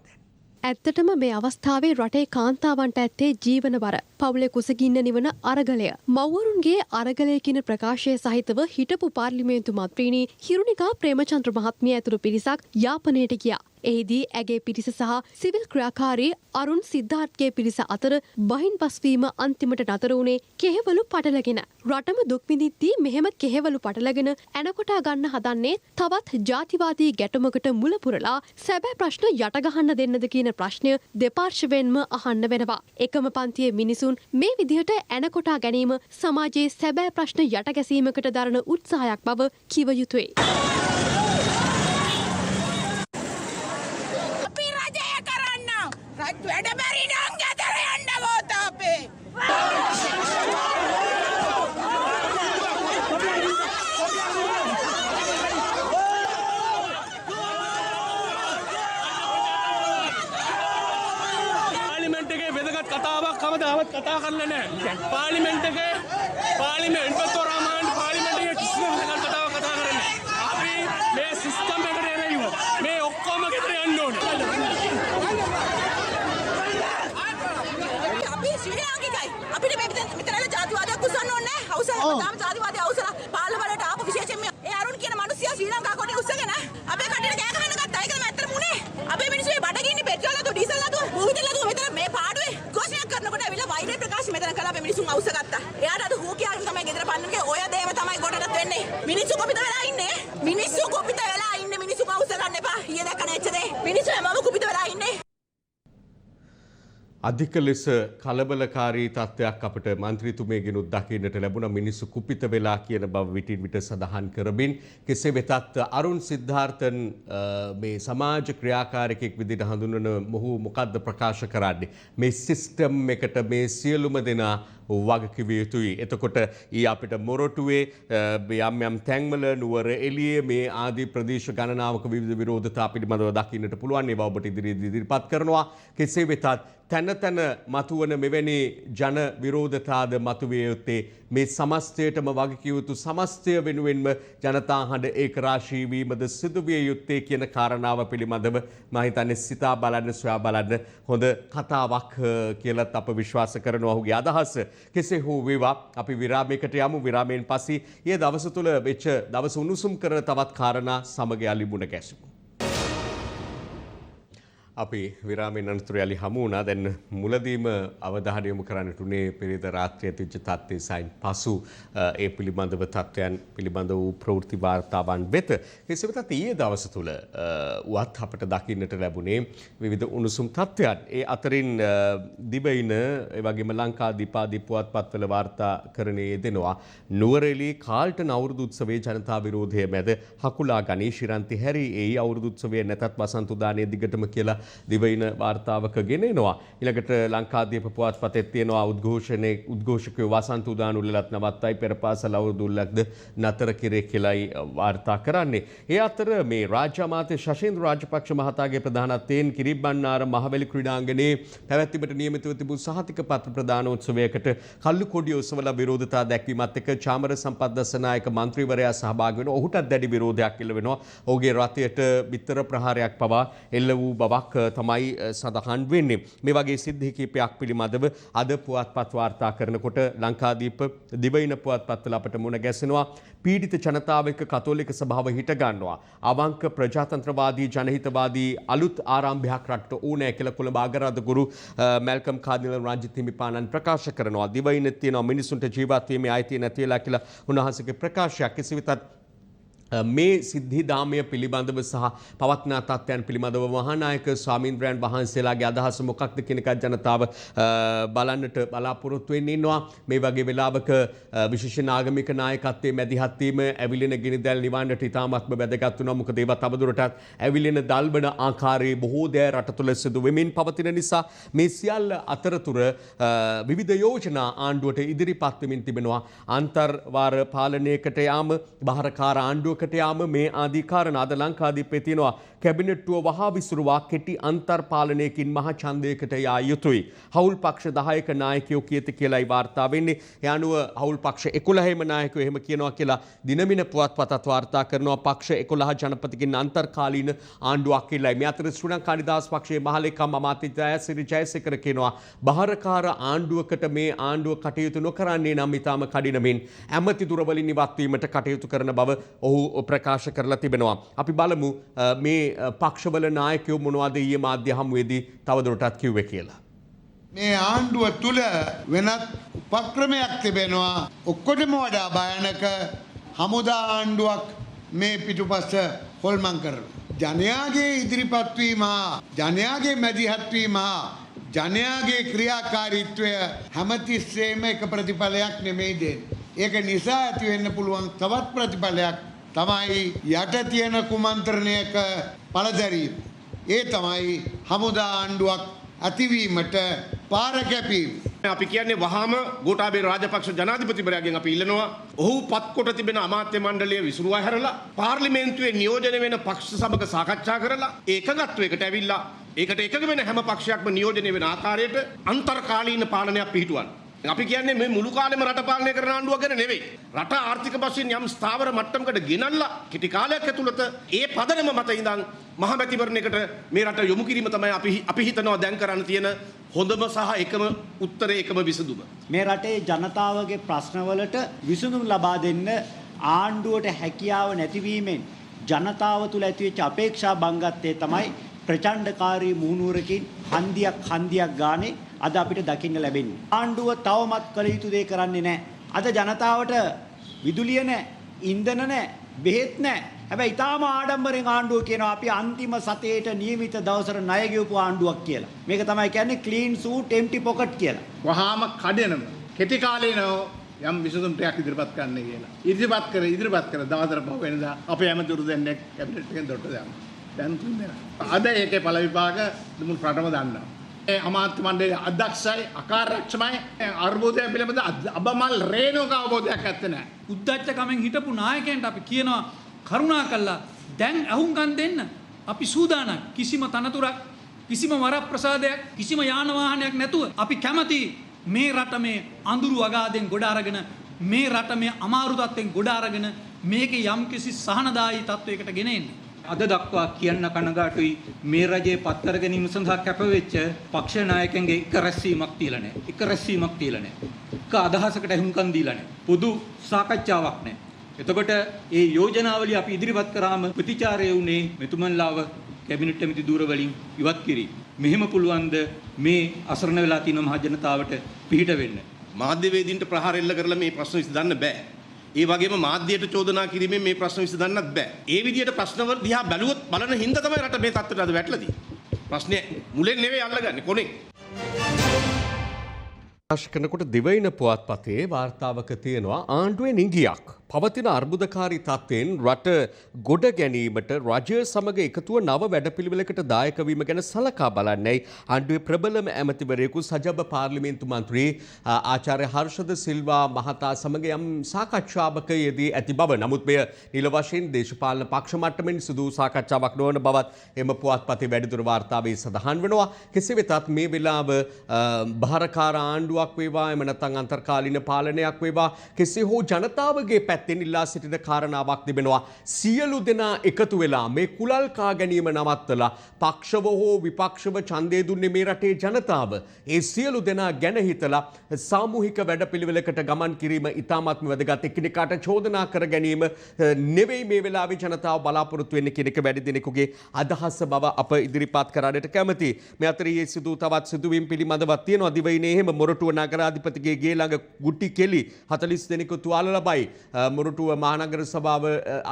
ඇත්තටම මේ අවස්ථාවේ රටේ කාන්තාවන්ට ඇත්තේ ජීවන බර. පවුලේ කුසගින්න නිවන අරගලය. මව්වරුන්ගේ අරගලය කියන ප්‍රකාශය සහිතව හිටපු පාර්ලිමේන්තු මන්ත්‍රීනි හිරුනිකා ප්‍රේමචන්ද්‍ර මහත්මිය ඇතුළු පිරිසක් යාපනයට ගියා. එහිදී ඇගේ පිරිස සහ සිවිල් ක්‍රියාකාරී අරුන් සිද්ධාර්ථගේ පිරිස අතර බහින් පස්වීම අන්තිමට නතර වුණේ කෙහෙවලු පටලගෙන. රටම දුක් විඳිද්දී මෙහෙම කෙහෙවලු පටලගෙන ඇනකොටා ගන්න හදන්නේ තවත් ජාතිවාදී ගැටුමකට මුල පුරලා සැබෑ ප්‍රශ්න යට ගහන්න දෙන්නද කියන ප්‍රශ්නය දෙපාර්ශ්වයෙන්ම අහන්න වෙනවා. එකම පන්තියේ මිනිසුන් මේ විදිහට ඇනකොටා ගැනීම සමාජයේ සැබෑ ප්‍රශ්න යට ගැසීමකට දරන උත්සාහයක් බව කිව යුතුයි. වැඩ බැරි නම් ගෙදර යන්න වෝතාපේ. පාර්ලිමේන්තු එකේ වැදගත් කතාවක් කවදාවත් කතා කරලා නැහැ. පාර්ලිමේන්තු එකේ පාර්ලිමේන්තු එකේ කිසිම වැදගත් කතාවක් කතා කරන්නේ නැහැ. අපි මේ සිස්ටම් එකට එරෙහිව මේ ඔක්කොම ගෙදර යන්න ඕනේ. අපිට මෙතන ජාතිවාදයක් උස්සන්න ඕනේ නැහැ. අවසන් ජාතිවාදය අවසලා පාර්ලිමේන්තුවට ආපු විශේෂයෙන් ඒ අරුණ කියන මිනිස්සයා ශ්‍රී ලංකා කොටේ උස්සගෙන අපේ කටේට කෑ ගහන්න ගත්තා. ඒකම ඇත්තටම උනේ. අපේ මිනිස්සු මේ බඩගින්නේ පෙට්‍රෝල් ලතු ඩීසල් ලතු භූවිතල් ලතු මෙතන මේ පාඩුවේ ഘോഷණයක් කරනකොට ඇවිල්ලා වෛරය ප්‍රකාශ මෙතන කළා. අපේ මිනිස්සුන් අවශ්‍ය ගත්තා. එයාට අද හෝ කියාගෙන තමයි ගෙදර පන්නන්නේ. ඔය දේම තමයි ගොඩට වෙන්නේ. මිනිස්සු කොපිට වෙලා ඉන්නේ. මිනිස්සු කොපිට වෙලා ඉන්නේ. මිනිස්සු අවශ්‍ය ගන්න එපා. ඊයේ දැක්ක නැච්චදේ. මිනිස්සු හැමෝම කොපිට වෙලා ඉන්නේ. අධික ලෙස කලබලකාරී තත්ත්වයක් අපට මන්ත්‍රීතුමේගෙනුත් දකින්නට ලැබුණ. මිනිස්සු කුපිත වෙලා කියන බව විටින් විට සඳහන් කරමින් කෙසේ වෙතත් අරුන් සිද්ධාර්ථන් මේ සමාජ ක්‍රියාකාරකෙක් විදිහට හඳුන්වන මොහු මොකද්ද ප්‍රකාශ කරන්නේ? මේ සිස්ටම් එකට මේ සියලුම දෙනා වගකිවිය යුතුයි. එතකොට ඊ අපිට මොරටුවේ යම් යම් තැන්වල නුවර එළියේ මේ ආදී ප්‍රදේශ ගණනාවක විවිධ විරෝධතා පිළිබඳව දකින්නට පුළුවන්. ඒවා ඔබට ඉදිරිපත් කරනවා. කෙසේ වෙතත් තැන තැන මතුවන මෙවැනි ජන විරෝධතාද මතුවිය යුත්තේ මේ සමස්තයටම වගකිව යුතු සමස්තය වෙනුවෙන්ම ජනතා හඬ ඒකරාශී වීමද සිදුවිය යුත්තේ කියන කාරණාව පිළිබඳව මම හිතන්නේ සිතා බලන්න සොයා බලන්න හොඳ කතාවක් කියලාත් අප විශ්වාස කරනවා. ඔහුගේ අදහස කෙසේ හෝ වේවා අපි විරාමයකට යමු. විරාමයෙන් පස්සේ ඊයේ දවස තුල වෙච්ච දවස උණුසුම් කරන තවත් කාරණා සමග යලි මුණ ගැසෙමු. අපි විරාමයෙන් අනතුරු යලි හමු වුණා. දැන් මුලදීම අවධානය යොමු කරන්නට උනේ පෙරේද රාත්‍රියේ තිබ්ච තත්ත්වයේ සයින් පසු ඒ පිළිබඳව තත්ත්වයන් පිළිබඳ වූ ප්‍රවෘත්ති වාර්තාවන් වෙත. කෙසේ වෙතත් ඊයේ දවස තුල වත් අපට දකින්නට ලැබුණේ විවිධ උණුසුම් තත්ත්වයන්. ඒ අතරින් දිවයින ඒ වගේම ලංකාදීප ආදී පුවත්පත්වල වාර්තාකරණයේ යෙදෙනවා නුවරඑළිය කාල්ටන් අවුරුදු උත්සවයේ ජනතා විරෝධය මැද හකුලා ගනී ශිරන්ති හැරි ඒ අවුරුදු උත්සවයේ නැතත් වසන්ත උදානයේ දිගටම කියලා දිවයින වාර්තාවක ගෙනෙනවා. ඊළඟට ලංකාදීප පුවත්පතේ තියෙනවා උද්ඝෝෂකයෝ වසන්ත උදාන උල්ලලත් නවත්තයි පෙරපාසල අවුරුදු උල්ලක්ද නතර කෙරේ කියලායි වාර්තා කරන්නේ. ඒ අතර මේ රාජ්‍ය අමාත්‍ය ශෂීන්ද්‍ර රාජපක්ෂ මහතාගේ ප්‍රධානත්වයෙන් කිරිබ්බන්නාර මහවැලි ක්‍රීඩාංගණයේ පැවැත්වීමට නියමිතව තිබූ සහතික පත්‍ර ප්‍රදානෝත්සවයකට කල්ලු කොඩිය ඔසවලා විරෝධතා දැක්වීමත් එක්ක චාමර සම්පත් දසනායක මන්ත්‍රීවරයා සහභාගී වෙනවා. ඔහුටත් දැඩි විරෝධයක් එල්ල වෙනවා. ඔහුගේ රථයට බිත්තර ප්‍රහාරයක් පවා එල්ල වූ බවක් තමයි සඳහන් වෙන්නේ. මේ වගේ සිද්ධි කිහිපයක් පිළිබඳව අද පුවත්පත් වාර්තා කරනකොට ලංකාදීප දිවයින පුවත්පත්වල අපට මුණ ගැසෙනවා. පීඩිත ජනතාව එක්ක කතෝලික සභාව හිට ගන්නවා. අවංක ප්‍රජාතන්ත්‍රවාදී ජනහිතවාදී අලුත් ආරම්භයක් රටට ඕනෑ කියලා කොළඹ අගරාධගුරු මැල්කම් කාදිනල් රංජිත් හිමිපාණන් ප්‍රකාශ කරනවා. දිවයින තියෙනවා මිනිසුන්ට ජීවත් වීමේ අයිතිය නැති වෙලා කියලා උන්වහන්සේගේ ප්‍රකාශයක්. කෙසේ වෙතත් මේ සිද්ධිදාමය පිළිබඳව සහ පවත්නා තත්ත්වයන් පිළිබඳව මහානායක ස්වාමීන්ද්‍රයන් වහන්සේලාගේ අදහස මොකක්ද කියන එක ජනතාව බලන්නට බලාපොරොත්තු වෙන්න ඉන්නවා. මේ වගේ වෙලාවක විශේෂ ආගමික නායකත්වයේ මැදිහත් වීම ඇවිලෙන ගිනිදැල් නිවන්නට ඉතාමත්ම වැදගත් වෙනවා. මොකද ඒවා තවදුරටත් ඇවිලෙන දල්බන ආකාරයේ බොහෝ දෑ රට තුළ සිදු වෙමින් පවතින නිසා මේ සියල්ල අතරතුර විවිධ යෝජනා ආණ්ඩුවට ඉදිරිපත් වෙමින් තිබෙනවා. අන්තර්වාර පාලනයකට යාම, බාහිරකාර ආණ්ඩුව යාම මේ ආදී කාරණා අද ලංකාදීපේ තියෙනවා. කැබිනට්ටුව වහා විසුරුවා කෙටි අන්තර් පාලනයකින් මහ ඡන්දයකට යා යුතුයි. හවුල් පක්ෂ 10ක නායකයෝ කියති කියලායි වාර්තා වෙන්නේ. ඒ අනුව හවුල් පක්ෂ 11ම නායකයෝ එහෙම කියනවා කියලා දිනමින පුවත්පතත් වාර්තා කරනවා. පක්ෂ 11 ජනපතිකින් අන්තර්කාලීන ආණ්ඩුවක් කියලායි. මේ අතර ශ්‍රී ලංකා නිදහස් පක්ෂයේ මහලේකම් අමාත්‍ය ජයසිරි ජයසේකර කියනවා බහරකාර ආණ්ඩුවකට මේ ආණ්ඩුව කටයුතු නොකරන්නේ නම් ඊටම කඩිනමින් ඇමති දුරවලින් ඉවත් වීමට කටයුතු කරන බව ඔහු ප්‍රකාශ කරලා තිබෙනවා. අපි බලමු මේ පක්ෂවල නායකයෝ මොනවද ඊයේ මාධ්‍ය හමුවේදී තවදුරටත් කිව්වේ කියලා. මේ ආණ්ඩුව තුල වෙනත් උපක්‍රමයක් තිබෙනවා. ඔක්කොටම වඩා භයානක හමුදා ආණ්ඩුවක් මේ පිටුපස්ස හොල්මන් කරනවා. ජනයාගේ ඉදිරිපත් වීම, ජනයාගේ මැදිහත් වීම, ජනයාගේ ක්‍රියාකාරීත්වය හැමතිස්සෙම එක ප්‍රතිඵලයක් නෙමෙයි දෙන්නේ. ඒක නිසා ඇති වෙන්න පුළුවන් තවත් ප්‍රතිඵලයක් තමයි යට තියෙන කුමන්ත්‍රණයක පළදැරීම. ඒ තමයි හමුදා ආණ්ඩුවක් ඇතිවීමට පාර කැපීම. අපි කියන්නේ වහාම ගෝඨාභය රාජපක්ෂ ජනාධිපතිවරයාගෙන් අපි ඉල්ලනවා ඔහු පත් කොට තිබෙන අමාත්‍ය මණ්ඩලය විසුරුවා හැරලා පාර්ලිමේන්තුවේ නියෝජනය වෙන පක්ෂ සමග සාකච්ඡා කරලා ඒකගත්වයකට ඇවිල්ලා ඒකට එකග වෙන හැම පක්ෂයක්ම නියෝජනය වෙන ආකාරයට අන්තර්කාලීන පාලනයක් පිහිටුවන්න. අපි කියන්නේ මේ මුළු කාලෙම රට පාලනය කරන ආණ්ඩුවක් ගැන නෙවෙයි. රට ආර්ථික වශයෙන් යම් ස්ථාවර මට්ටමකට ගෙනල්ලා කෙටි කාලයක් ඇතුළත ඒ පදනම මත ඉඳන් මහමැතිවරණයකට මේ රට යොමු කිරීම තමයි අපි හිතනවා දැන් කරන්න තියෙන හොඳම සහ එකම උත්තරේ එකම විසඳුම. මේ රටේ ජනතාවගේ ප්‍රශ්නවලට විසඳුම් ලබා දෙන්න ආණ්ඩුවට හැකියාව නැතිවීමෙන් ජනතාව තුළ ඇතිවෙච්ච අපේක්ෂා බංගත්තේ තමයි ප්‍රචණ්ඩකාරී මුහුණුවරකින් හන්දියක් ගානේ අද අපිට දකින්න ලැබෙන්නේ. ආණ්ඩුව තවමත් කළ යුතු දේ කරන්නේ නැහැ. අද ජනතාවට විදුලිය නැහැ, ඉන්ධන නැහැ, බෙහෙත් නැහැ. හැබැයි ඊටාම ආඩම්බරෙන් ආණ්ඩුව කියනවා අපි අන්තිම සතේට නියමිත දවසට ණය ගෙවපු ආණ්ඩුවක් කියලා. මේක තමයි කියන්නේ ක්ලීන් සූට් එම්ටි පොකට් කියලා. වහාම කඩනම කෙටි කාලේනෝ යම් විසඳුම් ටිකක් ඉදිරිපත් කරන්න කියලා. ඉදිරිපත් කර දවසට පහ වෙනදා අපේ ඇමතිවරු දෙන්නේ කැබිනට් එකෙන් දොට්ට දානවා. දැන් තුන් දෙනා. අද ඒකේ පළ විභාග මුළු රටම දන්නවා. අමාත්‍ය මණ්ඩලයේ අධ්‍යක්ෂයි අකාර්යක්ෂමයි අර්බුදය පිළිබඳ අබමල් රේණුක අවබෝධයක් නැත්තේ නෑ. උද්දච්චකමෙන් හිටපු නායකයන්ට අපි කියනවා කරුණා කළා දැන් අහුම්කම් දෙන්න. අපි සූදානම් කිසිම තනතුරක් කිසිම වරප්‍රසාදයක් කිසිම යාන වාහනයක් නැතුව අපි කැමති මේ රට මේ අඳුරු අගාධෙන් ගොඩ අරගෙන මේ රට මේ අමාරු තත්ත්වෙන් ගොඩ අරගෙන මේකේ යම්කිසි සහනදායී තත්වයකට ගෙන එන්න. අද දක්වා කියන්න කනගාටුයි මේ රජයේ පත්තර ගැනීම සඳහා කැපවෙච්ච පක්ෂ නායකයන්ගේ එක රැස්වීමක් තියලා නැහැ. එක රැස්වීමක් තියලා නැහැ. එක අදහසකට අහුම්කම් දීලා නැහැ. පොදු සාකච්ඡාවක් නැහැ. එතකොට මේ යෝජනාවලිය අපි ඉදිරිපත් කරාම ප්‍රතිචාරය වුණේ මෙතුමන්ලාව කැබිනට් ඇමති ධූර වලින් ඉවත් කිරීම. මෙහෙම පුළුවන්ද මේ අසරණ වෙලා තියෙන මහ ජනතාවට පිහිට වෙන්න? මාධ්‍යවේදීන්ට ප්‍රහාර එල්ල කරලා මේ ප්‍රශ්න විසඳන්න බෑ. ඒ වගේම මාධ්‍යයට චෝදනා කිරීමෙන් මේ ප්‍රශ්න විසඳන්නත් බෑ. ඒ විදිහට ප්‍රශ්නවල දිහා බැලුවොත් බලන හින්දා තමයි රට මේ තත්ත්වයට අද වැටලා තියෙන්නේ. ප්‍රශ්නේ මුලෙන් නෙවෙයි අල්ලගන්නේ කොනෙන්. ප්‍රකාශ කරනකොට දිවයින පුවත්පතේ වාර්තාවක තියෙනවා ආණ්ඩුවේ නිගියක්. පවතින අර්බුදකාරී තත්ත්වයෙන් රට ගොඩ ගැනීමට රජය සමග එකතුව නව වැඩපිළිවෙලකට දායක වීම ගැන සලකා බලන්නයි ආණ්ඩුවේ ප්‍රබලම ඇමතිවරයෙකු සජබ පාර්ලිමේන්තු මන්ත්‍රී ආචාර්ය හර්ෂද සිල්වා මහතා සමග යම් සාකච්ඡාවක යෙදී ඇති බව. නමුත් මෙය නිල වශයෙන් දේශපාලන පක්ෂ මට්ටමින් සිදු සාකච්ඡාවක් නොවන බවත් එම පුවත්පතේ වැඩිදුර වාර්තාවේ සඳහන් වෙනවා. කෙසේ වෙතත් මේ වෙලාව භාරකාර ආණ්ඩුවක් වේවා එම නැත්නම් අන්තර්කාලීන පාලනයක් වේවා කෙසේ හෝ ජනතාවගේ පැත්තෙන් ඉල්ලා සිටින කාරණාවක් තිබෙනවා. සියලු දෙනා එකතු වෙලා මේ කුලල් කා ගැනීම නවත්තලා පක්ෂව හෝ විපක්ෂව ඡන්දය දුන්නේ මේ රටේ ජනතාව. ඒ සියලු දෙනා ගැන හිතලා සාමූහික වැඩපිළිවෙලකට ගමන් කිරීම ඉතාමත්ම වැදගත්. එකිනෙකාට චෝදනා කර ගැනීම නෙවෙයි මේ වෙලාවේ ජනතාව බලාපොරොත්තු වෙන්නේ කියන එක වැඩි දෙනෙකුගේ අදහස බව අප ඉදිරිපත් කරන්නට කැමතියි. මේ අතරේ සිදු තවත් සිදුවීම් පිළිබඳවත් තියෙනවා. දිවයිනේ එහෙම මොරටුව නගරාධිපතිගේ ගේ ළඟ ගුටි කෙලි 40 දෙනෙකු තුවාල ලබයි. මොරටුව මහනගර සභාව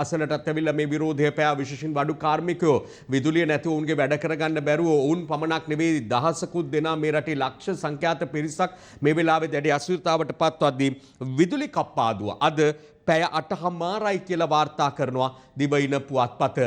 අසලටත් ඇවිල්ලා මේ විරෝධය පෑ විශේෂයෙන් වඩු කාර්මිකයෝ විදුලිය නැතුව උන්ගේ වැඩ කරගන්න බැරුව උන් පමණක් නෙවෙයි දහසකුත් දෙනා මේ රටේ ලක්ෂ සංඛ්‍යාත පිරිසක් මේ වෙලාවේ දැඩි අසුරතාවට පත්වද්දී විදුලි කප්පාදුව අද පැය 8:00යි කියලා වාර්තා කරනවා දිවයින පුවත්පත.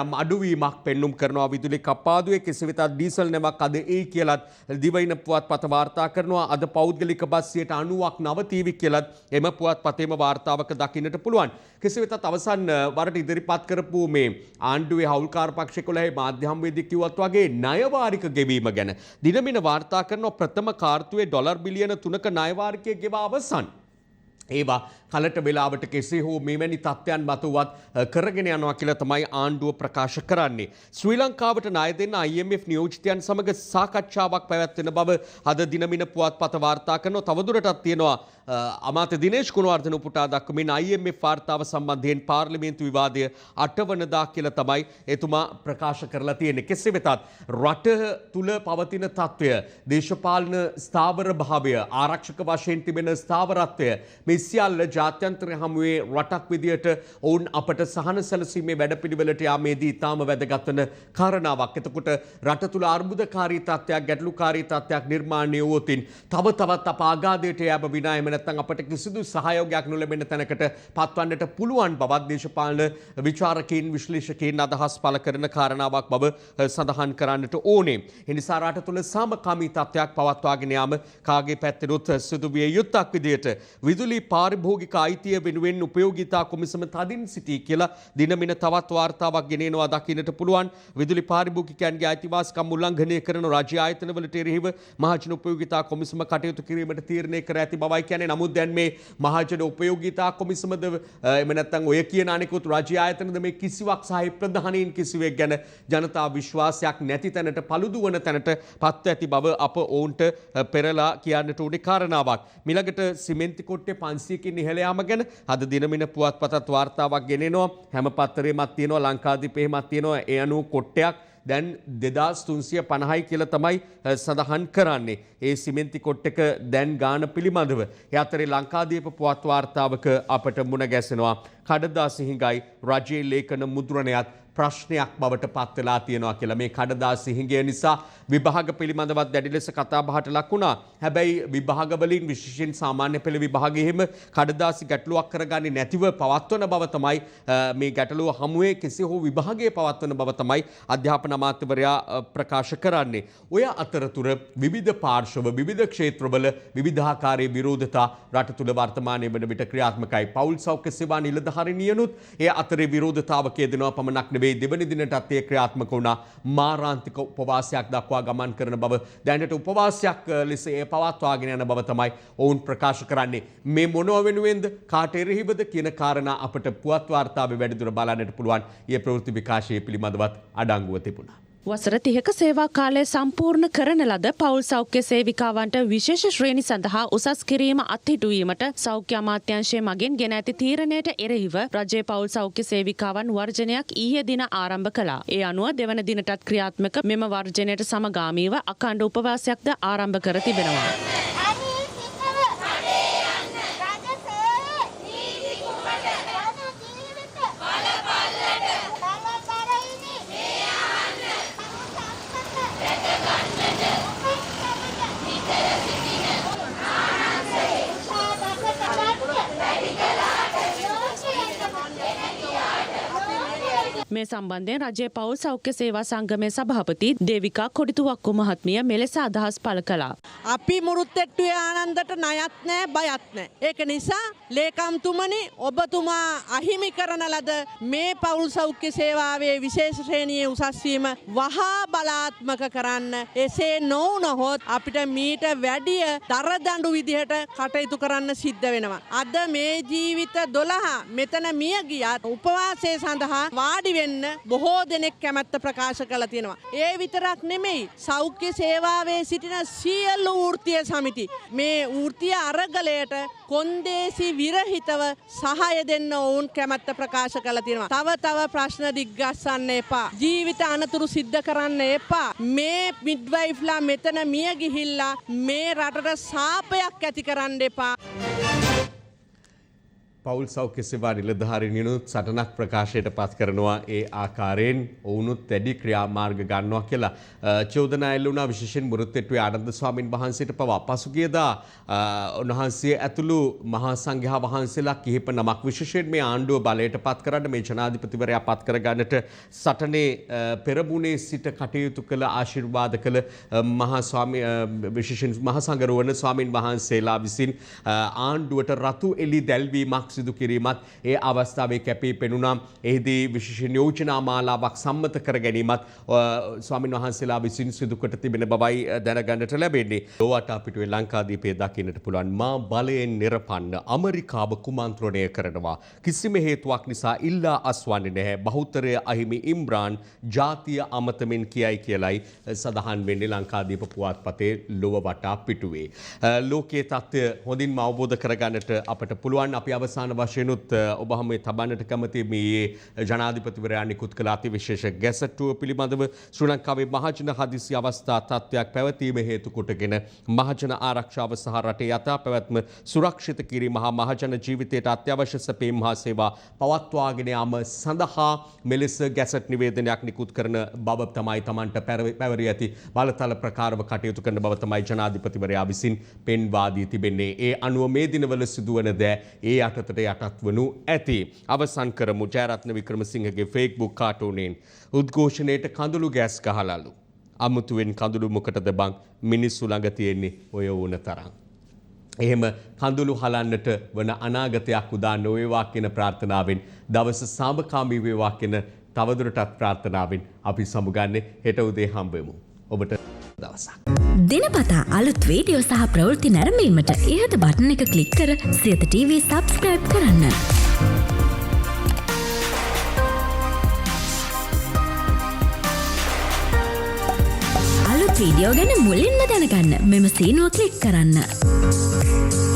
යම් අඩුවීමක් පෙන්눔 කරනවා විදුලි කප්පාදුවේ. කෙසේ වෙතත් ඩීසල් නැවක් අද ඒ කියලත් දිවයින පුවත්පත වාර්තා කරනවා. අද පෞද්ගලික බස් 90ක් නවතීවි කියලත් එම පුවත්පතේම වාර්තාවක දකින්නට පුළුවන්. කෙසේ වෙතත් අවසන් වරට ඉදිරිපත් කරපු මේ ආණ්ඩුවේ හවුල්කාර පක්ෂ 11 මාධ්‍ය හමුවේදී කිව්වත් වගේ ණය වාරික ගෙවීම ගැන දිනමින වාර්තා කරනවා. ප්‍රථම කාර්තුවේ ඩොලර් බිලියන 3ක ණය වාරිකය ගෙවා අවසන්. ඒවා කලට වෙලාවට කෙසේ හෝ මෙවැනි තත්ත්වයන් මතුවත් කරගෙන යනවා කියලා තමයි ආණ්ඩුව ප්‍රකාශ කරන්නේ. ශ්‍රී ලංකාවට ණය දෙන්න IMF නියෝජිතයන් සමග සාකච්ඡාවක් පැවැත්වෙන බව අද දිනමින පුවත්පත වාර්තා කරනවා. තවදුරටත් තියෙනවා අමාත්‍ය දිනේෂ් ගුණවර්ධන උපුටා දක්වමින් IMF වාර්තාව සම්බන්ධයෙන් පාර්ලිමේන්තු විවාදය 8 වනදා කියලා තමයි එතුමා ප්‍රකාශ කරලා තියෙන්නේ. කෙසේ වෙතත් රට තුල පවතින තත්ත්වය, දේශපාලන ස්ථාවර භාවය, ආරක්ෂක වශයෙන් තිබෙන ස්ථාවරත්වය මේ සියල්ල ජාත්‍යන්තර හමුවේ රටක් විදියට ඔවුන් අපට සහන සැලසීමේ වැඩපිළිවෙලට යාමේදී ඉතාම වැදගත් වන කාරණාවක්. එතකොට රට තුල අර්බුදකාරී තත්ත්වයක්, ගැටලුකාරී තත්ත්වයක් නිර්මාණය වුවොතින් තව තවත් අප ආඝාතයට යෑම විනා එහෙම නැත්නම් අපට කිසිදු සහයෝගයක් නොලැබෙන තැනකට පත්වන්නට පුළුවන් බවත් දේශපාලන විචාරකීන් විශ්ලේෂකීන් අදහස් පළ කරන කාරණාවක් බව සඳහන් කරන්නට ඕනේ. ඒ නිසා රට තුල සාමකාමී තත්ත්වයක් පවත්වාගෙන යාම කාගේ පැත්තෙනුත් සිදු විය යුත්තක් විදියට විදුලි පාරිභෝගික අයිතිය වෙනුවෙන් උපයෝගීතා කොමිසම තදින් සිටී කියලා දිනමින තවත් වාර්තාවක් ගෙනෙනවා දකින්නට පුළුවන්. විදුලි පාරිභෝගිකයන්ගේ අයිතිවාසිකම් උල්ලංඝනය කරන රාජ්‍ය ආයතනවලට එරෙහිව මහජන උපයෝගීතා කොමිසම කටයුතු කිරීමට තීරණය කර ඇති බවයි කියන්නේ. නමුත් දැන් මේ මහජන උපයෝගීතා කොමිසමද එහෙම නැත්නම් ඔය කියන අනිකුත් රාජ්‍ය ආයතනද මේ කිසිවක් සහ ප්‍රධානීන් කිසිවෙක් ගැන ජනතා විශ්වාසයක් නැති තැනට පළුදු වන තැනට පත්ව ඇති බව අප ඔවුන්ට පෙරලා කියන්නට උනේ කාරණාවක්. මිලකට සිමෙන්ති කොට්ටේ 500කින් ඉහළ යාම ගැන අද දිනමින පුවත්පතත් වාර්තාවක් ගෙනෙනවා. හැම පත්තරේමත් තියෙනවා, ලංකාදීපේමත් තියෙනවා. ඒ අනුව කොට්ටයක් දැන් 2350යි කියලා තමයි සඳහන් කරන්නේ. ඒ සිමෙන්ති කොට්ටක දැන් ගාන පිළිබඳව. ඒ අතරේ ලංකාදීප පුවත් වාර්තාවක අපට මුණ ගැසෙනවා කඩදාසි හිඟයි රජයේ ලේඛන මුද්‍රණයත් ප්‍රශ්නයක් බවට පත් වෙලා තියෙනවා කියලා. මේ කඩදාසි හිඟය නිසා විභාග පිළිබඳවත් දැඩි ලෙස කතා බහට ලක් වුණා. හැබැයි විභාග වලින් විශේෂයෙන් සාමාන්‍ය පෙළ විභාගයේම කඩදාසි ගැටලුවක් කරගන්නේ නැතිව පවත්වන බව තමයි මේ ගැටලුව හමුවේ කෙසේ හෝ විභාගයේ පවත්වන බව තමයි අධ්‍යාපන අමාත්‍යවරයා ප්‍රකාශ කරන්නේ. ඔය අතරතුර විවිධ පාර්ශව විවිධ ක්ෂේත්‍රවල විවිධාකාරයේ විරෝධතා රට තුල වර්තමානයේ වන විට ක්‍රියාත්මකයි. පෞල් සෞඛ්‍ය සේවා නිලධාරීනියනුත් ඒ අතරේ විරෝධතාවක යෙදෙනවා පමණක් නෙවෙයි දෙවනි දිනටත් ඒ ක්‍රියාත්මක වුණා. මාරාන්තික උපවාසයක් දක්වා ගමන් කරන බව දැනට උපවාසයක් ලෙස ඒ පවත්වාගෙන යන බව තමයි ඔවුන් ප්‍රකාශ කරන්නේ. මේ මොනව වෙනුවෙන්ද කාට එරෙහිවද කියන කාරණා අපට පුවත් වාර්තාවේ වැඩිදුර බලන්නට පුළුවන්. ඊයේ ප්‍රවෘත්ති විකාශයේ පිළිබඳවත් අඩංගුව තිබුණා. වසර 30ක සේවා කාලය සම්පූර්ණ කරන ලද පෞල් සෞඛ්‍ය සේවිකාවන්ට විශේෂ ශ්‍රේණි සඳහා උසස් කිරීම අත්හිටුවීමට සෞඛ්‍ය අමාත්‍යාංශය මගින් ගෙන ඇති තීරණයට එරෙහිව රජයේ පෞල් සෞඛ්‍ය සේවිකාවන් වර්ජනයක් ඊයේ දින ආරම්භ කළා. ඒ අනුව දෙවන දිනටත් ක්‍රියාත්මක මෙම වර්ජනයට සමගාමීව අඛණ්ඩ උපවාසයක්ද ආරම්භ කර තිබෙනවා. මේ සම්බන්ධයෙන් රජයේ පෞල් සෞඛ්‍ය සේවා සංගමේ සභාපති දේවිකා කොඩිතුවක්කු මහත්මිය මෙලෙස අදහස් පළ කළා. අපි මුරුත්තෙට්ටුවේ ආනන්දට ණයත් නැහැ බයත් නැහැ. ඒක නිසා ලේකම්තුමනි ඔබතුමා අහිමි කරන ලද මේ පෞල් සෞඛ්‍ය සේවාවේ විශේෂ ශ්‍රේණියේ උසස් වීම වහා බලාත්මක කරන්න. එසේ නොවුනහොත් අපිට මීට වැඩිය දරදඬු විදිහට කටයුතු කරන්න සිද්ධ වෙනවා. අද මේ ජීවිත 12 මෙතන මිය ගියත් උපවාසය සඳහා වාඩි වෙන්න බොහෝ දෙනෙක් කැමැත්ත ප්‍රකාශ කළා තියෙනවා. ඒ විතරක් නෙමෙයි සෞඛ්‍ය සේවාවේ සිටින සියලු වෘත්තීය සමිති මේ වෘත්තීය අරගලයට කොන්දේසි විරහිතව සහාය දෙන්න ඔවුන් කැමැත්ත ප්‍රකාශ කළා තියෙනවා. තව ප්‍රශ්න දිග්ගස්සන්න එපා. ජීවිත අනතුරු සිද්ධ කරන්න එපා. මේ මිඩ්වයිෆ්ලා මෙතන මිය ගිහිල්ලා මේ රටට සාපයක් ඇති කරන්න එපා. පෞල් සෞඛ්‍ය සේවා නිලධාරීනියනුත් සටනක් ප්‍රකාශයට පත් කරනවා ඒ ආකාරයෙන් ඔවුනුත් වැඩි ක්‍රියාමාර්ග ගන්නවා කියලා චෝදනා එල්ල වුණා. විශේෂයෙන් මුරුත්තෙට්ටුවේ ආනන්ද ස්වාමීන් වහන්සේට පවා පසුගියදා උන්වහන්සේ ඇතුළු මහා සංඝයා වහන්සේලා කිහිප නමක් විශේෂයෙන් මේ ආණ්ඩුව බලයට පත් කරන්න මේ ජනාධිපතිවරයා පත් කරගන්නට සටනේ පෙරමුණේ සිට කටයුතු කළ ආශිර්වාද කළ මහා ස්වාමී විශේෂයෙන් මහා සංඝරුවන ස්වාමීන් වහන්සේලා විසින් ආණ්ඩුවට රතු එලි දැල්වීමක් සිදු කිරීමත් ඒ අවස්ථාවේ කැපී පෙනුණා. එහිදී විශේෂ යෝජනා මාලාවක් සම්මත කර ගැනීමත් ස්වාමින් වහන්සේලා විසින් සිදු කොට තිබෙන බවයි දැනගන්නට ලැබෙන්නේ. ලෝවටාපිටුවේ ලංකාදීපයේ දකින්නට පුළුවන් මා බලයෙන් නිරපන්න ඇමරිකාව කුමන්ත්‍රණය කරනවා. කිසිම හේතුවක් නිසා ඉල්ලා අස්වන්නේ නැහැ. බහුතරය අහිමි ඉම්රාන් ජාතිය අමතමින් කියයි කියලයි සඳහන් වෙන්නේ ලංකාදීප පුවත්පතේ ලෝවටාපිටුවේ. ලෝකයේ තත්ත්වය හොඳින්ම අවබෝධ කරගන්නට අපට පුළුවන්. අපි අවසාන වශයෙන්ුත් ඔබ හමුවේ තබන්නට කැමති මේ ජනාධිපතිවරයා නිකුත් කළ අතිවිශේෂ ගැසට්ටුව පිළිබඳව ශ්‍රී ලංකාවේ මහජන හදිසි අවස්ථා තත්ත්වයක් පැවතීම හේතු කොටගෙන මහජන ආරක්ෂාව සහ රටේ යථා පැවැත්ම සුරක්ෂිත කිරීම හා මහජන ජීවිතයට අත්‍යවශ්‍ය සැපයීම් හා සේවා පවත්වාගෙන යාම සඳහා මෙලෙස ගැසට් නිවේදනයක් නිකුත් කරන බව තමයි Tamanට පැවරී ඇති බලතල ප්‍රකාරව කටයුතු කරන බව තමයි ජනාධිපතිවරයා විසින් පෙන්වා දී තිබෙන්නේ. ඒ අනුව මේ දිනවල සිදුවන දෑ ඒ යටතට යටත් වනු ඇති. අවසන් කරමු ජයරත්න වික්‍රමසිංහගේ Facebook කාටුනෙන් උද්ඝෝෂණයට කඳුළු ගෑස් ගහලලු. අමුතුවෙන් කඳුළු මොකටද බං මිනිස්සු ළඟ තියෙන්නේ ඔය ඕන තරම්. එහෙම කඳුළු හලන්නට වන අනාගතයක් උදා නොවේවා කියන ප්‍රාර්ථනාවෙන් දවස සාමකාමී වේවා කියන තවදුරටත් ප්‍රාර්ථනාවෙන් අපි සමුගන්නේ හෙට උදේ හම්බෙමු. ඔබට දවසක්. දිනපතා අලුත් වීඩියෝ සහ ප්‍රවෘත්ති නැරඹීමට ඉහත බටන් එක ක්ලික් කර සියත TV සබ්ස්ක්‍රයිබ් කරන්න. අලුත් වීඩියෝ ගැන මුලින්ම දැනගන්න මෙම සීනුව ක්ලික් කරන්න.